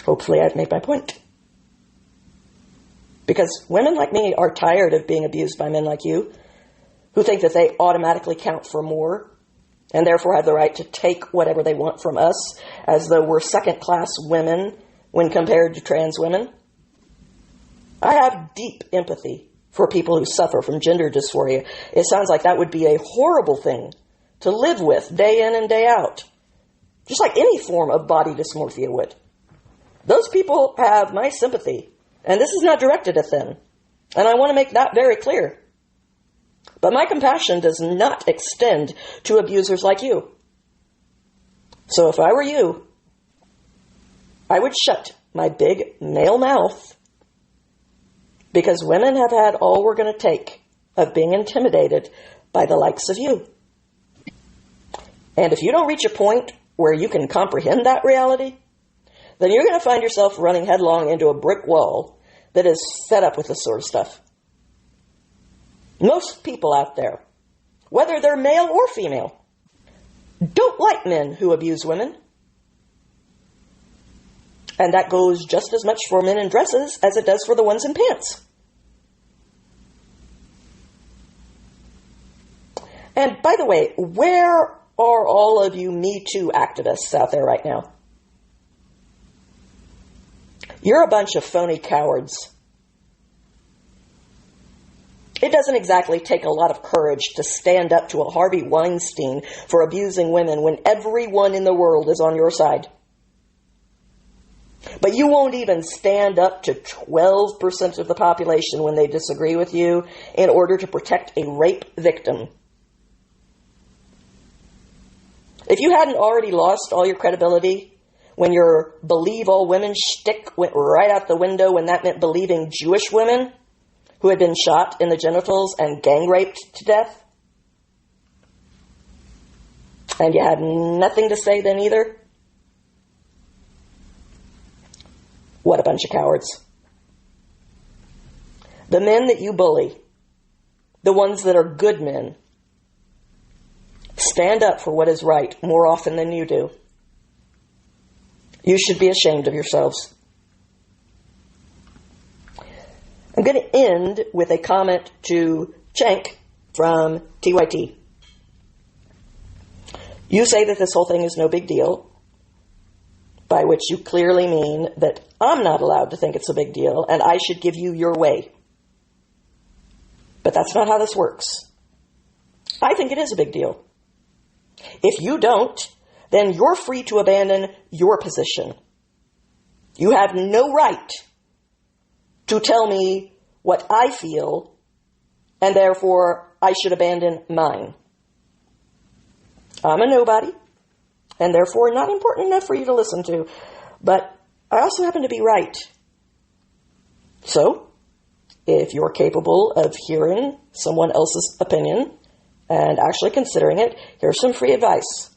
Hopefully I've made my point. Because women like me are tired of being abused by men like you, who think that they automatically count for more and therefore have the right to take whatever they want from us as though we're second-class women when compared to trans women. I have deep empathy for people who suffer from gender dysphoria. It sounds like that would be a horrible thing to live with day in and day out, just like any form of body dysmorphia would. Those people have my sympathy, and this is not directed at them, and I want to make that very clear. But my compassion does not extend to abusers like you. So if I were you, I would shut my big male mouth, because women have had all we're going to take of being intimidated by the likes of you. And if you don't reach a point where you can comprehend that reality, then you're going to find yourself running headlong into a brick wall that is fed up with this sort of stuff. Most people out there, whether they're male or female, don't like men who abuse women. And that goes just as much for men in dresses as it does for the ones in pants. And by the way, where are all of you Me Too activists out there right now? You're a bunch of phony cowards. It doesn't exactly take a lot of courage to stand up to a Harvey Weinstein for abusing women when everyone in the world is on your side. But you won't even stand up to 12% of the population when they disagree with you in order to protect a rape victim. If you hadn't already lost all your credibility when your believe all women shtick went right out the window when that meant believing Jewish women who had been shot in the genitals and gang raped to death, and you had nothing to say then either, what a bunch of cowards. The men that you bully, the ones that are good men, stand up for what is right more often than you do. You should be ashamed of yourselves. I'm going to end with a comment to Cenk from TYT. You say that this whole thing is no big deal, by which you clearly mean that I'm not allowed to think it's a big deal and I should give you your way. But that's not how this works. I think it is a big deal. If you don't, then you're free to abandon your position. You have no right to tell me what I feel, and therefore I should abandon mine. I'm a nobody, and therefore not important enough for you to listen to, but I also happen to be right. So, if you're capable of hearing someone else's opinion and actually considering it, here's some free advice.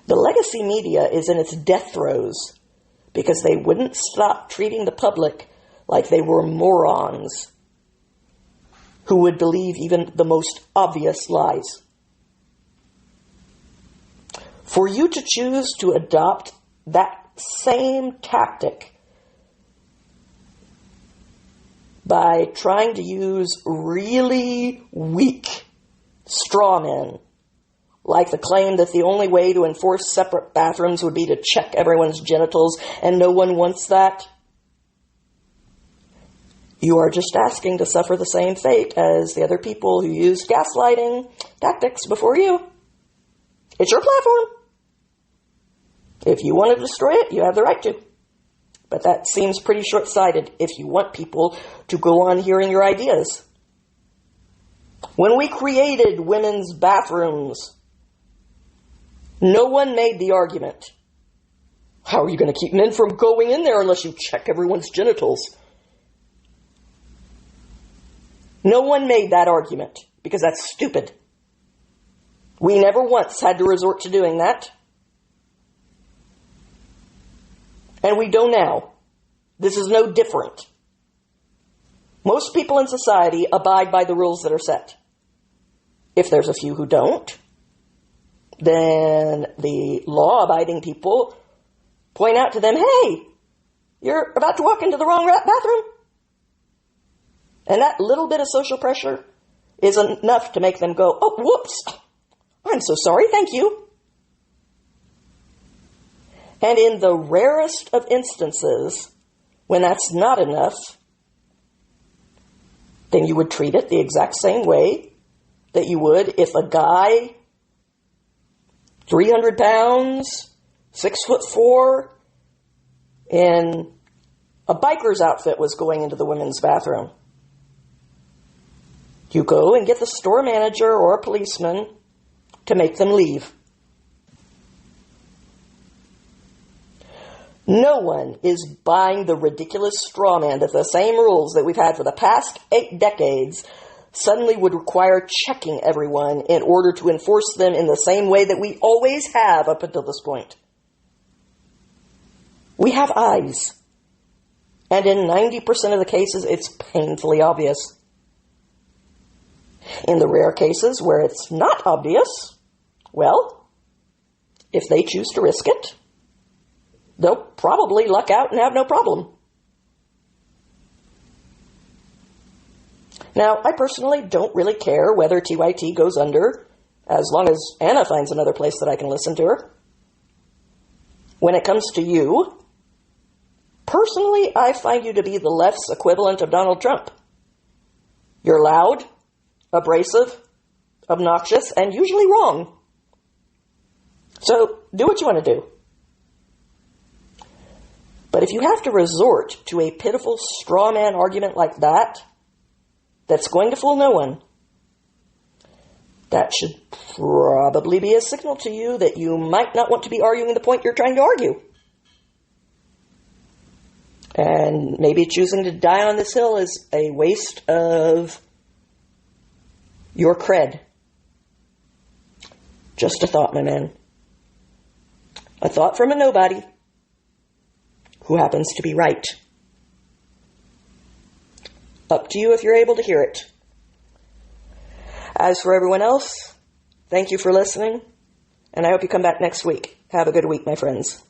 The legacy media is in its death throes because they wouldn't stop treating the public like they were morons who would believe even the most obvious lies. For you to choose to adopt that same tactic by trying to use really weak straw men, like the claim that the only way to enforce separate bathrooms would be to check everyone's genitals, and no one wants that, you are just asking to suffer the same fate as the other people who used gaslighting tactics before you. It's your platform. If you want to destroy it, you have the right to. But that seems pretty short-sighted if you want people to go on hearing your ideas. When we created women's bathrooms, no one made the argument, how are you going to keep men from going in there unless you check everyone's genitals? No one made that argument because that's stupid. We never once had to resort to doing that. And we don't now. This is no different. Most people in society abide by the rules that are set. If there's a few who don't, then the law-abiding people point out to them, hey, you're about to walk into the wrong bathroom. And that little bit of social pressure is enough to make them go, oh, whoops, I'm so sorry, thank you. And in the rarest of instances, when that's not enough, then you would treat it the exact same way that you would if a guy, 300 pounds, 6'4", in a biker's outfit was going into the women's bathroom. You go and get the store manager or a policeman to make them leave. No one is buying the ridiculous straw man that the same rules that we've had for the past 8 decades suddenly would require checking everyone in order to enforce them in the same way that we always have up until this point. We have eyes. And in 90% of the cases, it's painfully obvious. In the rare cases where it's not obvious, well, if they choose to risk it, they'll probably luck out and have no problem. Now, I personally don't really care whether TYT goes under, as long as Anna finds another place that I can listen to her. When it comes to you, personally, I find you to be the left's equivalent of Donald Trump. You're loud, abrasive, obnoxious, and usually wrong. So, do what you want to do. But if you have to resort to a pitiful straw man argument like that, that's going to fool no one, that should probably be a signal to you that you might not want to be arguing the point you're trying to argue. And maybe choosing to die on this hill is a waste of your cred. Just a thought, my man. A thought from a nobody who happens to be right. Up to you if you're able to hear it. As for everyone else, thank you for listening, and I hope you come back next week. Have a good week, my friends.